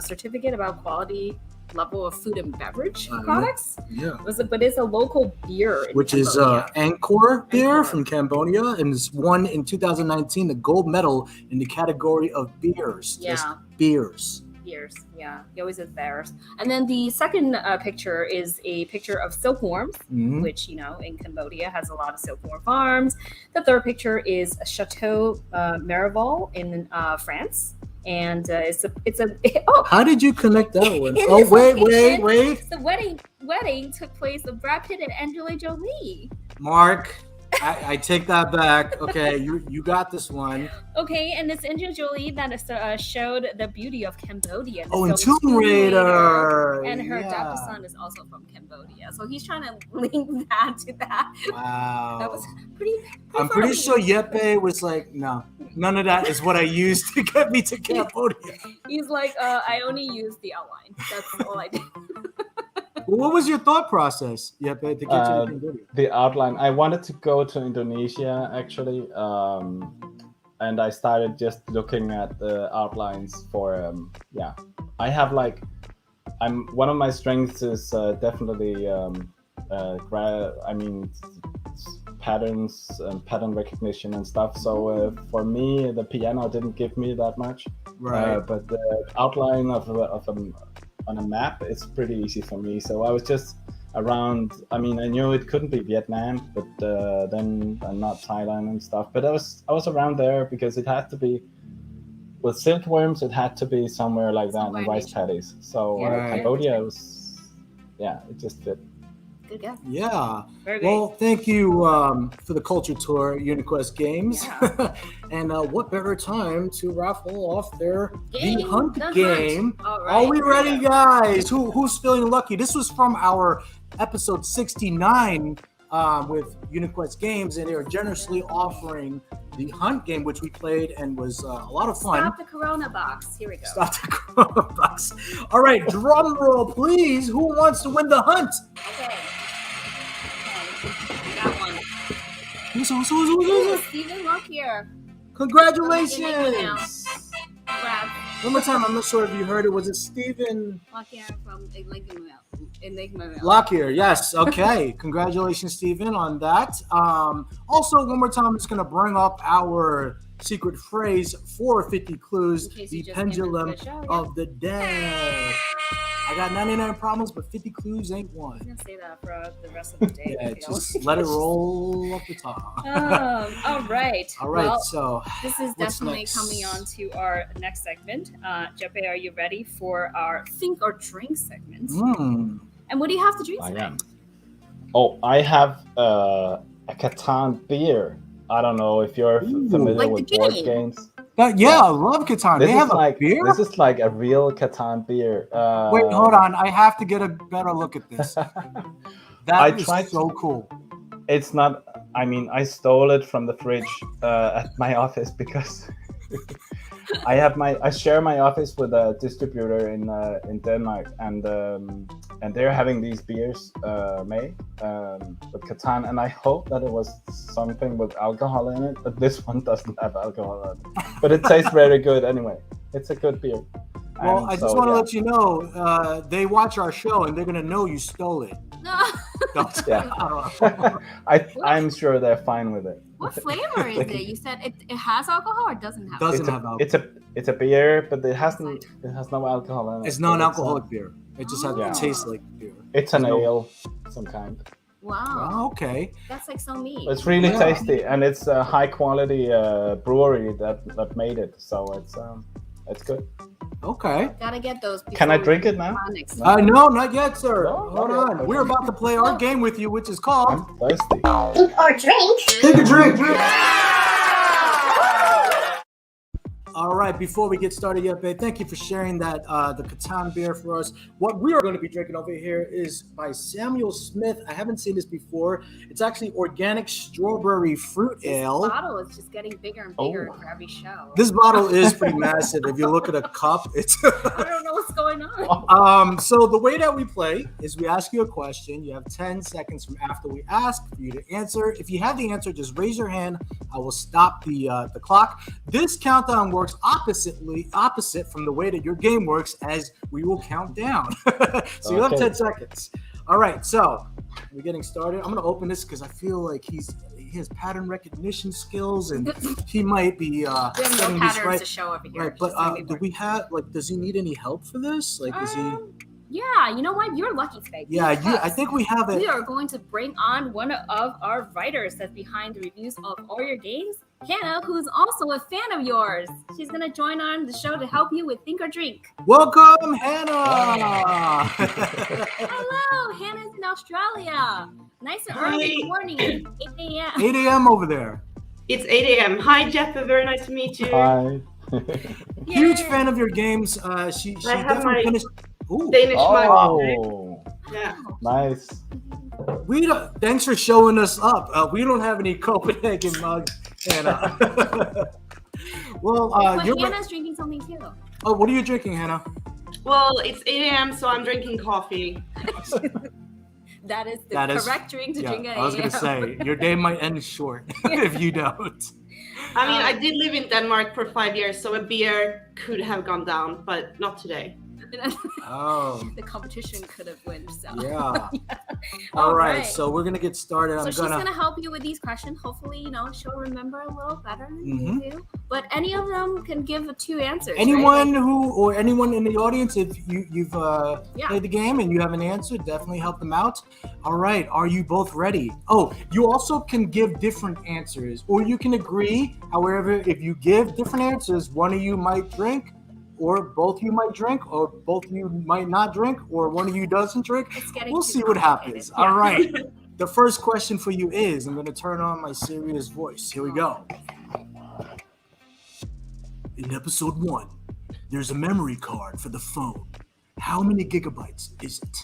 certificate about quality level of food and beverage products? Yeah. But it's a local beer, in Which is Cambodia. Angkor beer Angkor. from Cambodia, and it's won in 2019 the gold medal in the category of beers. Just Yeah. beers. Beers, yeah, he always is theirs. And then the second picture is a picture of silkworms, Mhm. which in Cambodia has a lot of silkworm farms. The third picture is Chateau Miraval in France, and it's a oh. How did you connect that one? In Oh, this wait. location, The wedding took place of Brad Pitt and Angelina Jolie. Mark, I take that back. Okay, you got this one. Okay, and it's Angelina Jolie that showed the beauty of Cambodia. Oh, and film Tomb Raider. And her Yeah. adopted son is also from Cambodia. So he's trying to link that to that. Wow. That was pretty I'm pretty funny. sure Jeppe was like, no, none of that is what I used to get me to Cambodia. He's like, I only used the outline. That's all I did. Well, what was your thought process, Jeppe, to get you to Cambodia? The outline. I wanted to go to Indonesia actually, and I started just looking at the outlines for. I have one of my strengths is definitely patterns and pattern recognition and stuff. So for me, the piano didn't give me that much. Right. But the outline of on a map, it's pretty easy for me. So I was just around. I mean, I knew it couldn't be Vietnam, but then not Thailand and stuff. But I was around there because it had to be with silkworms. It had to be somewhere like that and rice paddies. So Cambodia was, it just fit. Good guess. Yeah. Very Well, thank you for the culture tour, UniQuest Games. Yeah. And what better time to raffle off their Game. The Hunt The game? Hunt. All right. Are we ready, guys? Who's feeling lucky? This was from our episode 69 with UniQuest Games, and they are generously offering the Hunt game, which we played and was a lot of fun. Stop the Corona box. Here we go. Stop the Corona box. All right, drum roll, please. Who wants to win the Hunt? Okay. I got one. Who's Stephen Lockyer. Congratulations. Congrats. One more time, I'm not sure if you heard it. Was it Stephen Lockyer from Enigma. Lockyer? Yes. Okay. Congratulations, Stephen, on that. Also, one more time, I'm just going to bring up our secret phrase for 50 clues, the pendulum of the day. I got 99 problems, but 50 clues ain't one. I'm going to say that for the rest of the day. Yeah, just let it roll off the top. All right. All right, well, so this is what's definitely next? coming on to our next segment. Jeppe, are you ready for our Think or Drink segment? And what do you have to drink today? I am. Oh, I have a Catan beer. I don't know if you're familiar like with the board game. games. Yeah, I love Catan. This They is have like a beer? This is like a real Catan beer. Wait, hold on. I have to get a better look at this. That is so cool. It's not. I mean, I stole it from the fridge at my office because I share my office with a distributor in Denmark, and they're having these beers made with Catan, and I hope that it was something with alcohol in it, but this one doesn't have alcohol in it. But it tastes very good anyway. It's a good beer. Well, I just want to let you know, they watch our show and they're gonna know you stole it. I'm sure they're fine with it. What flavor is it? You said it has alcohol or doesn't have? Doesn't have alcohol. It's a beer, but it has no alcohol in it. It's non-alcoholic beer. It just has Yeah. it tastes like beer. It's an ale, some kind. Wow. Oh, okay. That's like so neat. It's really tasty, and it's a high quality brewery that made it, so it's good. Okay. Gotta get those. Can I drink it now? No, not yet, sir. No? Hold Okay. on. We're about to play our game with you, which is called I'm thirsty. Think or drink. Think or Drink. All right, before we get started, Jeppe, thank you for sharing that the Catan beer for us. What we are going to be drinking over here is by Samuel Smith. I haven't seen this before. It's actually organic strawberry fruit ale. This bottle is just getting bigger and bigger for every show. This bottle is pretty massive. If you look at a cup, it's I don't know what's going on. So the way that we play is we ask you a question. You have 10 seconds from after we ask for you to answer. If you have the answer, just raise your hand. I will stop the clock. This countdown works opposite from the way that your game works, as we will count down. So you have 10 seconds. All right, so we're getting started. I'm going to open this because I feel like he has pattern recognition skills, and he might be we have no getting these patterns right. to show over here. Right, but do we have, like, does he need any help for this? Like, is he? Yeah, you know what? You're lucky today. Yeah, I think we have it. We are going to bring on one of our writers that's behind the reviews of all your games, Hannah, who's also a fan of yours. She's going to join on the show to help you with Think or Drink. Welcome, Hannah! Hello, Hannah's in Australia. Nice and early morning, 8 a.m. 8 a.m. over there. It's 8 a.m. Hi, Jeppe. Very nice to meet you. Hi. Huge fan of your games. She definitely finished. Ooh. Danish mug. Oh, Yeah. nice. Thanks for showing us up. We don't have any Copenhagen mugs, Hannah. Well, But Hannah's drinking something too. Oh, what are you drinking, Hannah? Well, it's 8 a.m., so I'm drinking coffee. That is the correct drink to drink at 8 a.m. I was going to say, your day might end short if you don't. I mean, I did live in Denmark for 5 years, so a beer could have gone down, but not today. Oh. The competition could have won. So. Yeah. All right. So we're going to get started. So she's going to help you with these questions. Hopefully, she'll remember a little better than you do. But any of them can give 2 answers. Anyone right? or anyone in the audience, if you've Yeah. played the game and you have an answer, definitely help them out. All right, are you both ready? Oh, you also can give different answers, or you can agree. However, if you give different answers, one of you might drink, or both of you might drink, or both of you might not drink, or one of you doesn't drink. It's getting We'll too see what complicated. happens. Yeah. All right. The first question for you is, I'm going to turn on my serious voice. Here we go. In episode 1, there's a memory card for the phone. How many gigabytes is it?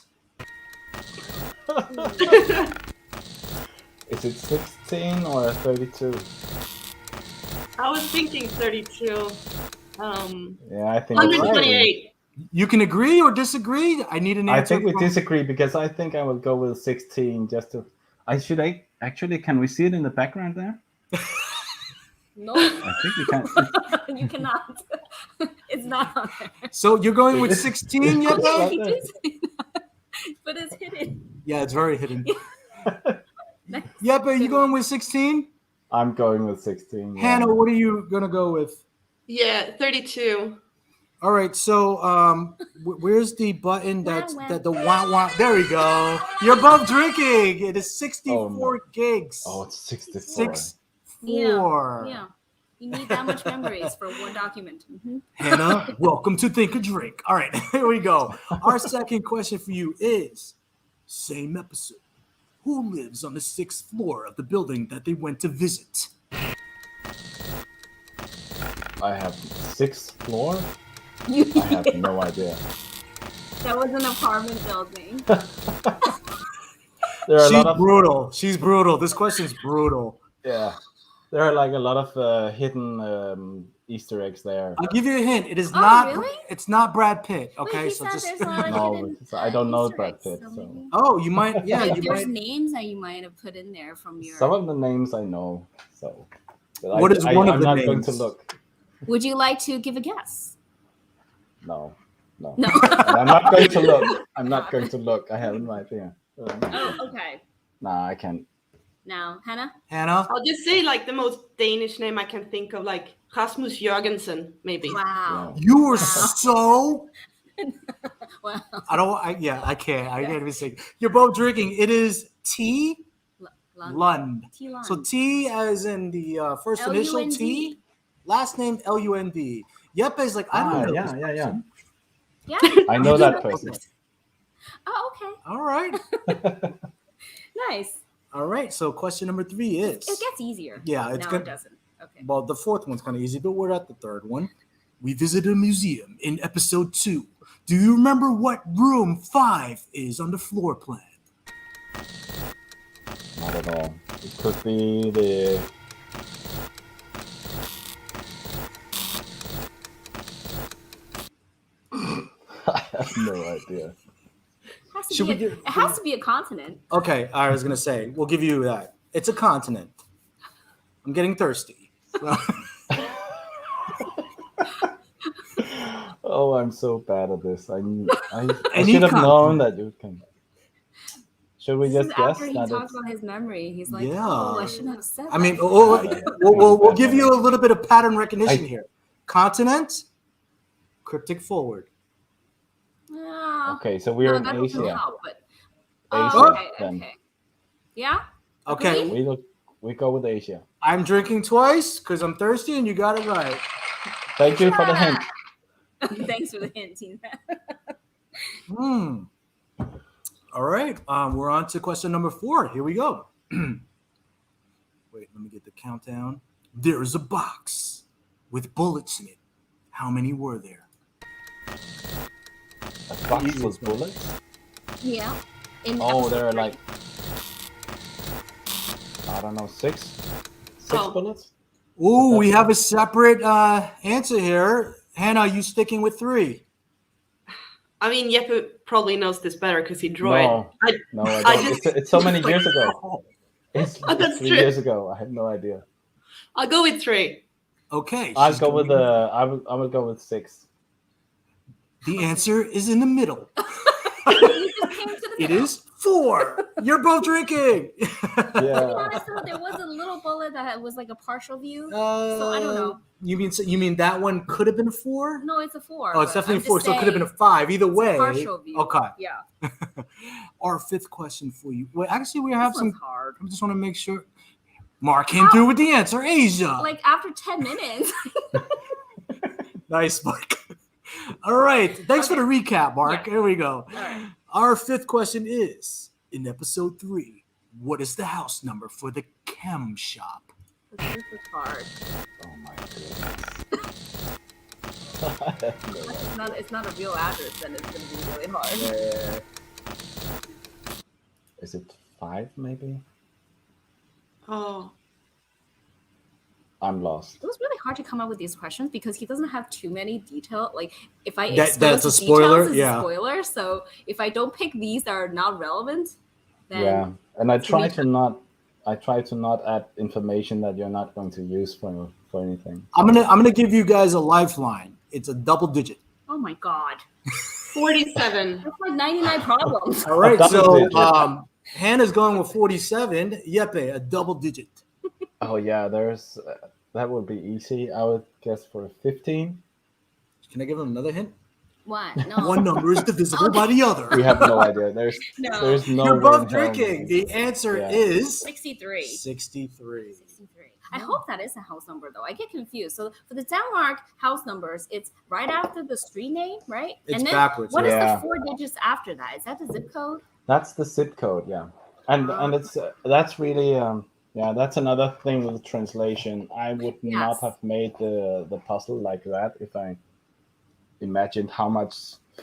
Is it 16 or 32? I was thinking 32. Yeah, I think it's 128. You can agree or disagree. I need an I answer. think we disagree because I think I will go with 16 just to. Actually, can we see it in the background there? No, I think we can. you cannot. It's not on there. So you're going with 16, Yeah, Jeppe? he did say that. But it's hidden. Yeah, it's very hidden. Jeppe, you going with 16? I'm going with 16. Yeah. Hannah, what are you going to go with? Yeah, 32. All right, so where's the button that the wah? There we go. You're both drinking. It is 64 gigs. Oh, it's 64. 64. Yeah. You need that much memories for one document. Mm-hmm. Hannah, welcome to Think a Drink. All right, here we go. Our second question for you is, same episode. Who lives on the 6th floor of the building that they went to visit? I have 6th floor. You, I have no idea. that was an apartment building. There are a She's lot of brutal. She's brutal. This question's brutal. yeah. There are like a lot of hidden Easter eggs there. I'll give you a hint. It is Oh, not. really? It's not Brad Pitt. Okay, Wait, he so said just. there's a lot of No, hidden, I don't know Easter Brad eggs, Pitt, so so- maybe- Oh, you might. Yeah, Like, you there's might. names that you might have put in there from your. Some of the names I know. So. But What is one of I'm the not going names? to look. Would you like to give a guess? No. No. And I'm not going to look. I'm not going to look. I have no idea. Oh, okay. Nah, I can't. Now, Hannah? Hannah. I'll just say like the most Danish name I can think of, like Rasmus Jørgensen, maybe. Wow. You were Wow. so. Wow. I can't. I can't even say. You're both drinking. It is T. Lund. T. Lund. So T as in the first initial L-U-N-D. T, last name L-U-N-D. Jeppe is like, I don't know. Yeah, this yeah, yeah. person. Yeah. I know that person. Oh, okay. All right. Nice. All right. So question number 3 is. It gets easier. Yeah, it's no, good. it doesn't. Okay. Well, the 4th one's kind of easy, but we're at the 3rd one. We visited a museum in episode 2. Do you remember what room 5 is on the floor plan? Not at all. It could be the. I have no idea. Should we It do- has to be a continent. Okay, I was gonna say we'll give you that. It's a continent. I'm getting thirsty. Oh, I'm so bad at this. I Any should have known continent. that you can. Should we just This is guess after he that talks it's about his memory, he's like, Yeah. "Oh, I shouldn't have said." I mean, that." we'll give you a little bit of pattern recognition here. Continent, cryptic forward. Ah, okay? So we're no, in that doesn't Asia. help, but Asia, okay, then. okay. Yeah. Okay, Agreed? We go with Asia. I'm drinking twice because I'm thirsty, and you got it right. Thank you for the hint. Thanks for the hint, Tina. All right, we're on to question number 4. Here we go. Wait, let me get the countdown. There is a box with bullets in it. How many were there? A box with bullets. Yeah. In Oh, episode there are 3. like, I don't know, 6 Oh. bullets. Ooh, we have a separate answer here. Hannah, are you sticking with 3? I mean, Jeppe probably knows this better because he drew No, it. no, I I don't. just- It's so many years ago. It's Oh, that's 3 true. years ago. I have no idea. I'll go with 3. Okay. I'll she's go with going- I will go with 6. The answer is in the middle. You just came to the It middle. is 4. You're both drinking. Yeah. To be honest, though, there was a little bullet that was like a partial view. So I don't know. You mean that one could have been a 4? No, it's a 4. Oh, it's but definitely I'm a 4. just So it could have been a saying 5. Either it's a way. partial view. Okay. Yeah. Our 5th question for you. Well, actually, we have This some. one's hard. I just want to make sure. Mark came through with the answer. Asia. Like after 10 minutes. Nice, Mark. All right. Thanks for the recap, Mark. Yeah. Here we go. All right. Our 5th question is, in episode 3, what is the house number for the chem shop? This is hard. Oh my goodness. I have no idea. It's not a real address, then it's gonna be really hard. Is it 5 maybe? Oh, I'm lost. It was really hard to come up with these questions because he doesn't have too many detail. Like if I That's expose a the spoiler, details, it's yeah. a spoiler. So if I don't pick these that are not relevant, then Yeah, and I it's gonna try to not add information that you're not going to use for anything. I'm gonna give you guys a lifeline. It's a double digit. oh my god, 47. that's like 99 problems. All right, double so digit. Hannah's going with 47. Jeppe, a double digit. Oh yeah, there's that would be easy. I would guess for 15. Can I give him another hint? What? No. One number is divisible by the other. We have no idea. There's No. there's no. You're way both in hell drinking. we- The answer Yeah. is 63. 63. 63. I hope that is a house number though. I get confused. So for the Denmark house numbers, it's right after the street name, right? It's and then backwards, what is yeah. the 4 digits after that? Is that the zip code? That's the zip code, yeah, and it's that's really yeah, that's another thing with the translation. I would not Yes. have made the puzzle like that if I imagined how much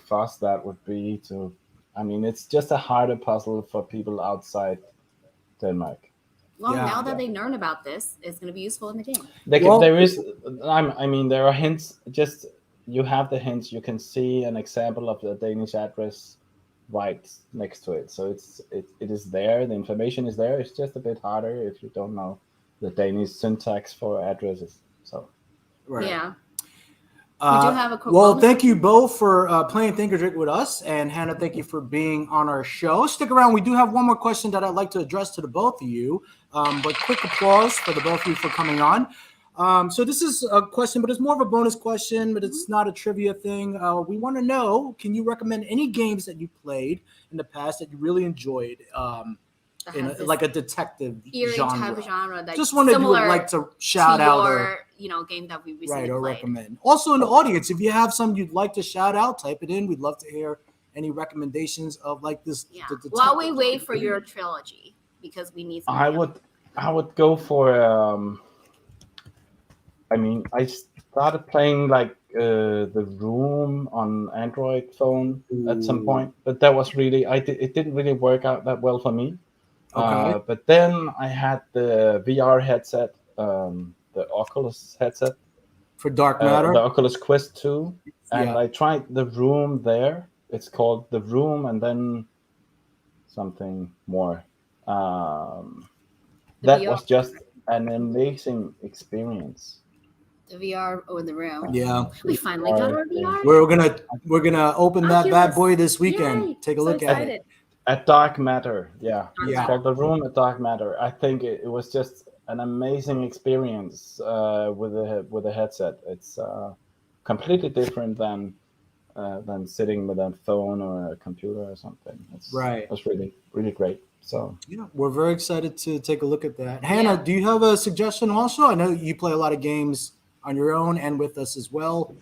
fuss that would be to. I mean, it's just a harder puzzle for people outside Denmark. Well, Yeah. now that they learn about this, it's going to be useful in the game. Well- There is, I mean, there are hints. Just you have the hints. You can see an example of the Danish address right next to it. So it is there. The information is there. It's just a bit harder if you don't know the Danish syntax for addresses. So Right. Yeah. We do have a quick well, bonus. thank you both for playing Think or Drink with us. And Hannah, thank you for being on our show. Stick around. We do have one more question that I'd like to address to the both of you. But quick applause for the both of you for coming on. So this is a question, but it's more of a bonus question, but it's not a trivia thing. We want to know, can you recommend any games that you played in the past that you really enjoyed That in has this like a detective eerie genre? type of genre that Just wondered if you would similar like to shout to out your, game that we recently right, or played. recommend. Also in the audience, if you have some you'd like to shout out, type it in. We'd love to hear any recommendations of like this. Yeah. the While we detective wait type for thing. your trilogy, because we need some. I would go for. I mean, I started playing like the Room on Android phone at some point, but that was really it didn't really work out that well for me. Okay. But then I had the VR headset, the Oculus headset, For Dark Matter. the Oculus Quest 2, and Yeah. I tried the Room there. It's called the Room, and then something more. That VR. was just an amazing experience. The VR or the room. Yeah. We finally got our VR. We're gonna open that bad Oculus. boy this weekend. Yay. Take a So look at excited. it. At Dark Matter, yeah. Yeah. It's called the Room at Dark Matter. I think it was just an amazing experience with a headset. It's completely different than sitting with a phone or a computer or something. Right. It was really, really great. So Yeah, we're very excited to take a look at that. Hannah, Yeah. do you have a suggestion also? I know you play a lot of games on your own and with us as well.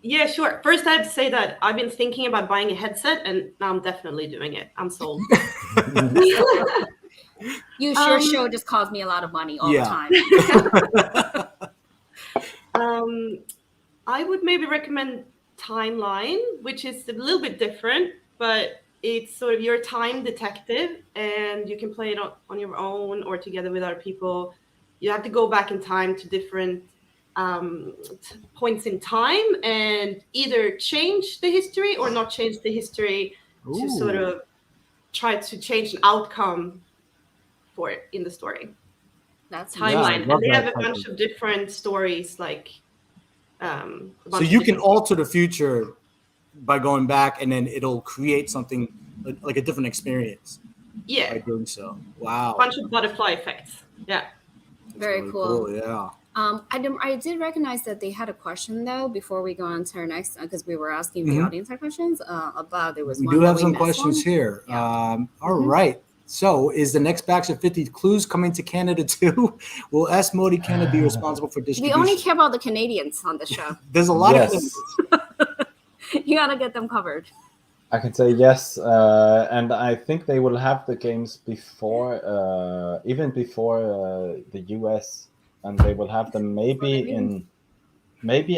Yeah, sure. First, I have to say that I've been thinking about buying a headset, and now I'm definitely doing it. I'm sold. You show just cost me a lot of money all Yeah. the time. I would maybe recommend Timeline, which is a little bit different, but it's sort of your time detective, and you can play it on your own or together with other people. You have to go back in time to different points in time and either change the history or not change the history to Ooh. sort of try to change an outcome for it in the story. That's I Timeline. love And they that have a type bunch of different stories, like So you can alter the future by going back, and then it'll create something like a different experience Yeah, by doing so. Wow. bunch of butterfly effects. Yeah. That's Very really cool. Yeah. I did recognize that they had a question though before we go on to our next because we were asking the Mhm. audience our questions about there was We one do that have we some missed questions one. here. Yeah. All right. So, is the next batch of 50 clues coming to Canada too? Will S. Modi Canada be responsible for We distribution? only care about the Canadians on the show. There's a lot of Yes. Canadians. You gotta get them covered. I can say yes, and I think they will have the games before, even before the US, and they will have them maybe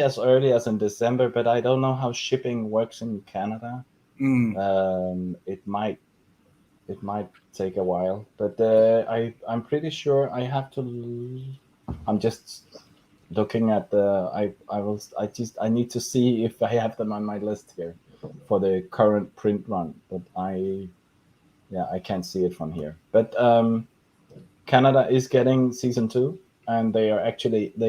as early as in December. But I don't know how shipping works in Canada. It might take a while, but I'm pretty sure I have to. I'm just looking at the. I need to see if I have them on my list here for the current print run, but I can't see it from here. But Canada is getting season 2, and they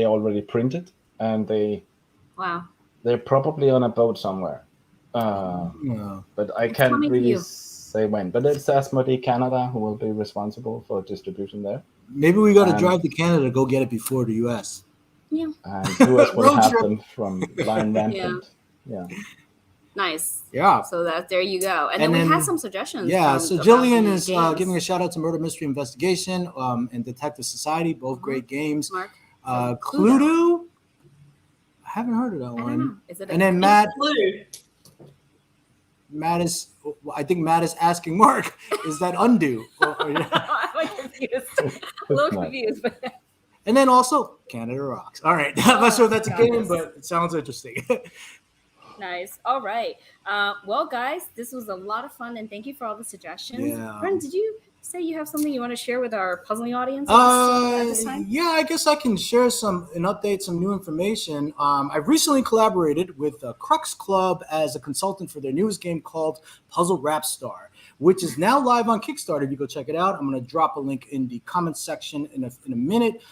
already printed, and they're probably on a boat somewhere. But I can't coming to really you. say when. But it's Asmodee Canada who will be responsible for distribution there. Maybe we got to And- drive to Canada to go get it before the US. Yeah. And US will Road have trip. them from Lion Rampant. Yeah. Nice. Yeah. So there you go. And And then we then- had some suggestions. Yeah, from so about Jillian the is games. giving a shout out to Murder Mystery Investigation and Detective Society, both great games. Mark. Cluedo, I haven't heard of that I don't know. one. Is it And then Matt Blue. is, I think Matt is asking Mark, is that undo? I'm confused. A little Nice. confused, but And then also Canada Rocks. All right, I'm not sure if that's a game, goodness. but it sounds interesting. nice. All right. Well, guys, this was a lot of fun, and thank you for all the suggestions. Yeah. Brent, did you say you have something you want to share with our puzzling audience at this time? Yeah, I guess I can share an update, some new information. I've recently collaborated with Crux Club as a consultant for their newest game called Puzzle Rap Star, which is now live on Kickstarter. You go check it out. I'm going to drop a link in the comments section in a minute.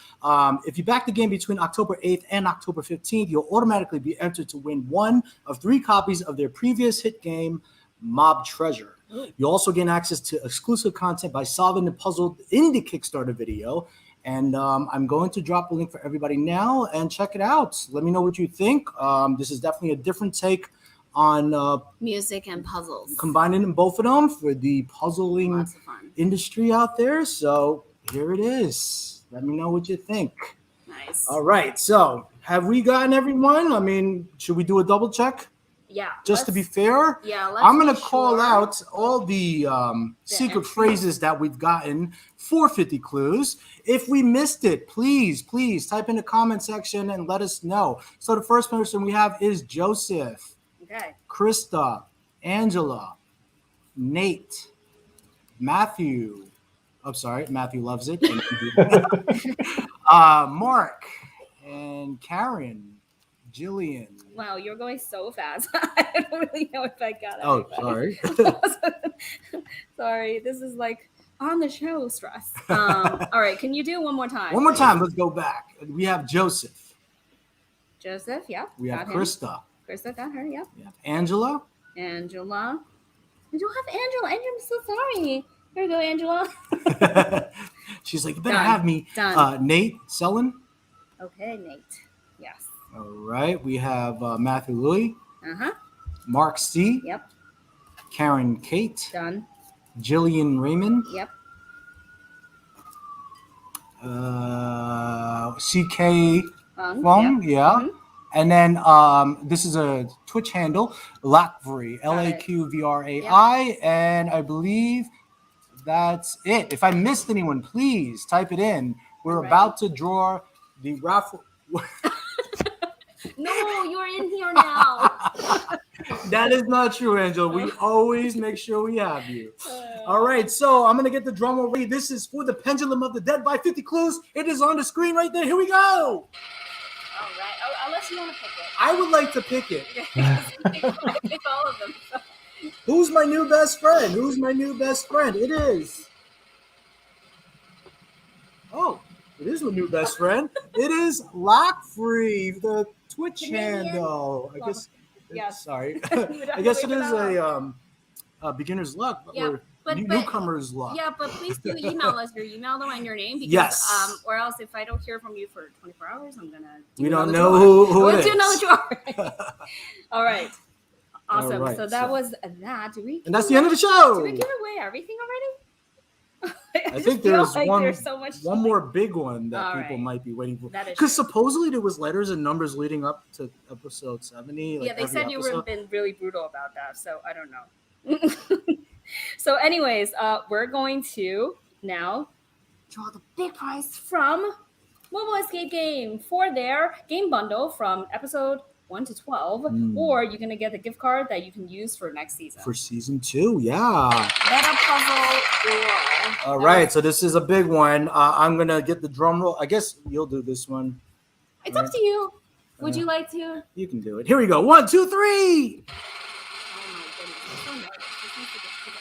If you back the game between October 8th and October 15th, you'll automatically be entered to win one of 3 copies of their previous hit game, Mob Treasure. You also gain access to exclusive content by solving the puzzle in the Kickstarter video. And I'm going to drop a link for everybody now and check it out. Let me know what you think. This is definitely a different take on Music and puzzles. combining both of them for the puzzling Lots of fun. industry out there. So here it is. Let me know what you think. Nice. All right. So have we gotten everyone? I mean, should we do a double check? Yeah. Just to be let's- fair, Yeah. Let's I'm going be to call sure. out all the secret entries. phrases that we've gotten for 50 clues. If we missed it, please type in the comment section and let us know. So the first person we have is Joseph, Okay. Krista, Angela, Nate, Matthew. I'm sorry, Matthew loves it. Mark and Karen, Jillian. Wow, you're going so fast. I don't really know if I got it. Oh, sorry. Sorry, this is like on the show stress. All right, can you do one more time? One more time. Let's go back. We have Joseph. Joseph, yeah. We have got him. Krista. Krista got her, yeah. We have Angela. Angela. We don't have Angela. Angela, I'm so sorry. Here we go, Angela. She's like, you better Done. have me. Done. Nate Sellen. Okay, Nate. Yes. All right. We have Matthew Louis. Uh-huh. Mark C. Yep. Karen Kate. Done. Jillian Raymond. Yep. CK Fong. Yep. Yeah. Mhm. And then this is a Twitch handle, Lackvray, Laqvrai, and I believe that's it. If I missed anyone, please type it in. We're Right. about to draw the raffle. No, you're in here now. That is not true, Angela. We always make sure we have you. All right, so I'm gonna get the drum ready. This is for the Pendulum of the Dead by 50 Clues. It is on the screen right there. Here we go. All right. Oh, unless you want to pick it. I would like to pick it. I pick all of them. Who's my new best friend? Who's my new best friend? It is. Oh, it is my new best friend. It is Lackvray, the Twitch Canadian? handle. I guess. Yes. Sorry. We'd have I to guess wait it for is that a beginner's luck, Yeah, or but newcomer's luck. Yeah, but please do email us your email though and your name because Yes. or else if I don't hear from you for 24 hours, I'm gonna We don't know who it We'll do is. another drawer. All right. Awesome. All right, so that so- was that. Did we And that's the end of the show. Did we give away everything already? I just think feel there's like one there's so much one more big one that All people right. might be waiting for. That is Because true. supposedly there was letters and numbers leading up to episode 70. Like Yeah, they every said you episode. were been really brutal about that, so I don't know. So, anyways, we're going to now draw the big prize from Mobile Escape Game for their game bundle from episode 1 to 12, or you're gonna get the gift card that you can use for next season. For season 2, yeah. Meta Puzzle World. All right, so this is a big one. I'm gonna get the drum roll. I guess you'll do this one. It's up to you. Would you like to? You can do it. Here we go. 1, 2, 3. Oh my goodness, I'm so nervous. This needs to get- okay.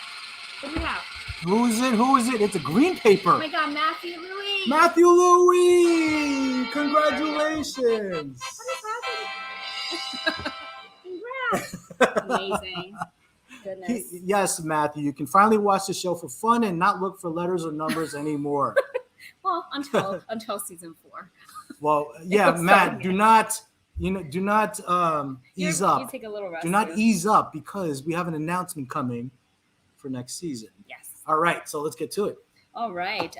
What do we have? Who is it? Who is it? It's a green paper. Oh my God, Matthew Louis. Matthew Louis. Congratulations. Congrats. Amazing. Goodness. Yes, Matthew. You can finally watch the show for fun and not look for letters or numbers anymore. Well, until season 4. Well, yeah, It's Matt. fun. Do not ease You up. take a little rest. Do not too. ease up because we have an announcement coming for next season. Yes. All right, so let's get to it. All right.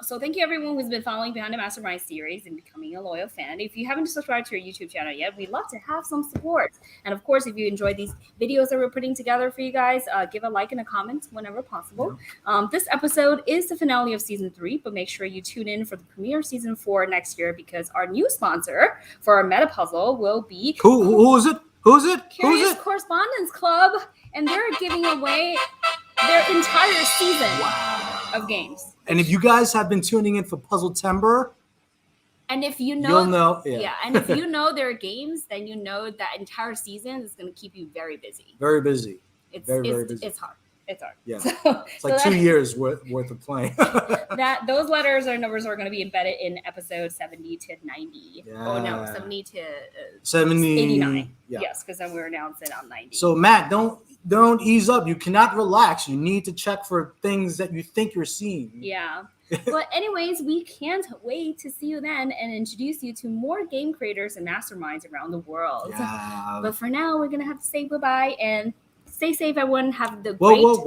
So thank you everyone who's been following Behind the MasterMinds series and becoming a loyal fan. If you haven't subscribed to our YouTube channel yet, we'd love to have some support. And of course, if you enjoyed these videos that we're putting together for you guys, give a like and a comment whenever possible. This episode is the finale of season 3, but make sure you tune in for the premiere of season 4 next year because our new sponsor for our meta puzzle will be Who is it? Who's it? Who's Curious it? Correspondence Club, and they're giving away their entire season of games. And if you guys have been tuning in for Puzzle Timber, And if you know, you'll know. yeah, and if you know their games, then you know that entire season is going to keep you very busy. Very busy. It's Very busy. It's hard. It's hard. Yeah. So, It's like 2 years worth of playing. that those letters or numbers are going to be embedded in episode 70 to 90. Oh no, Yeah. 70 to 70. 89. Yeah. Yes, because then we're announcing on 90. So Matt, don't ease up. You cannot relax. You need to check for things that you think you're seeing. yeah. But anyways, we can't wait to see you then and introduce you to more game creators and masterminds around the world. Yeah. But for now, we're gonna have to say goodbye and stay safe, everyone. Have the Whoa, great.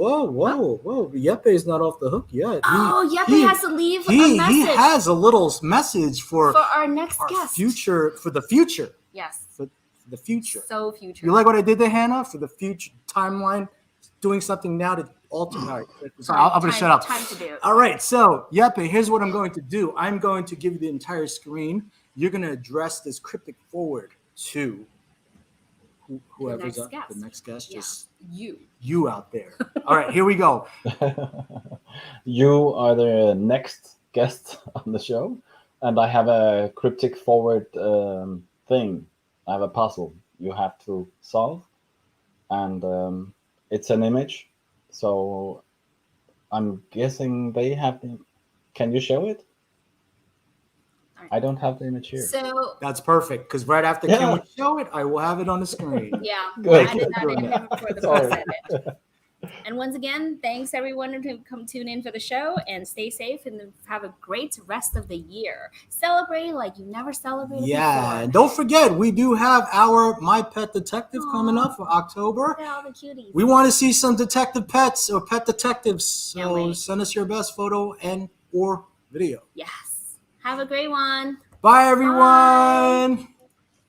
whoa. Yeppe is not off the hook yet. Oh, Yeppe he- has to leave a He message has a little message for our next our guest. future, for the future. Yes. For the future. So future. You like what I did there, Hannah? For the future timeline, doing something now to alter. All right. Sorry, I'm going to shut up. Time to do it. All right. So, Yeppe, here's what I'm going to do. I'm going to give you the entire screen. You're going to address this cryptic forward to whoever's next up. guest. The next guest. Yeah. Just You. you out there. All right. Here we go. You are the next guest on the show, and I have a cryptic forward thing. I have a puzzle you have to solve, and it's an image. So I'm guessing they have the. Can you show it? Alright. I don't have the image here. So That's perfect. Because right after Yeah. can we show it, I will have it on the screen. yeah, Good. I did that in before the Sorry. boss edit. And once again, thanks everyone who come tune in for the show and stay safe and have a great rest of the year. Celebrate like you never celebrated Yeah, before. and don't forget, we do have our My Pet Detective coming up for October. Look at all the cuties. We want to see some detective pets or pet detectives. Can't So wait. send us your best photo and or video. Yes. Have a great one. Bye, everyone.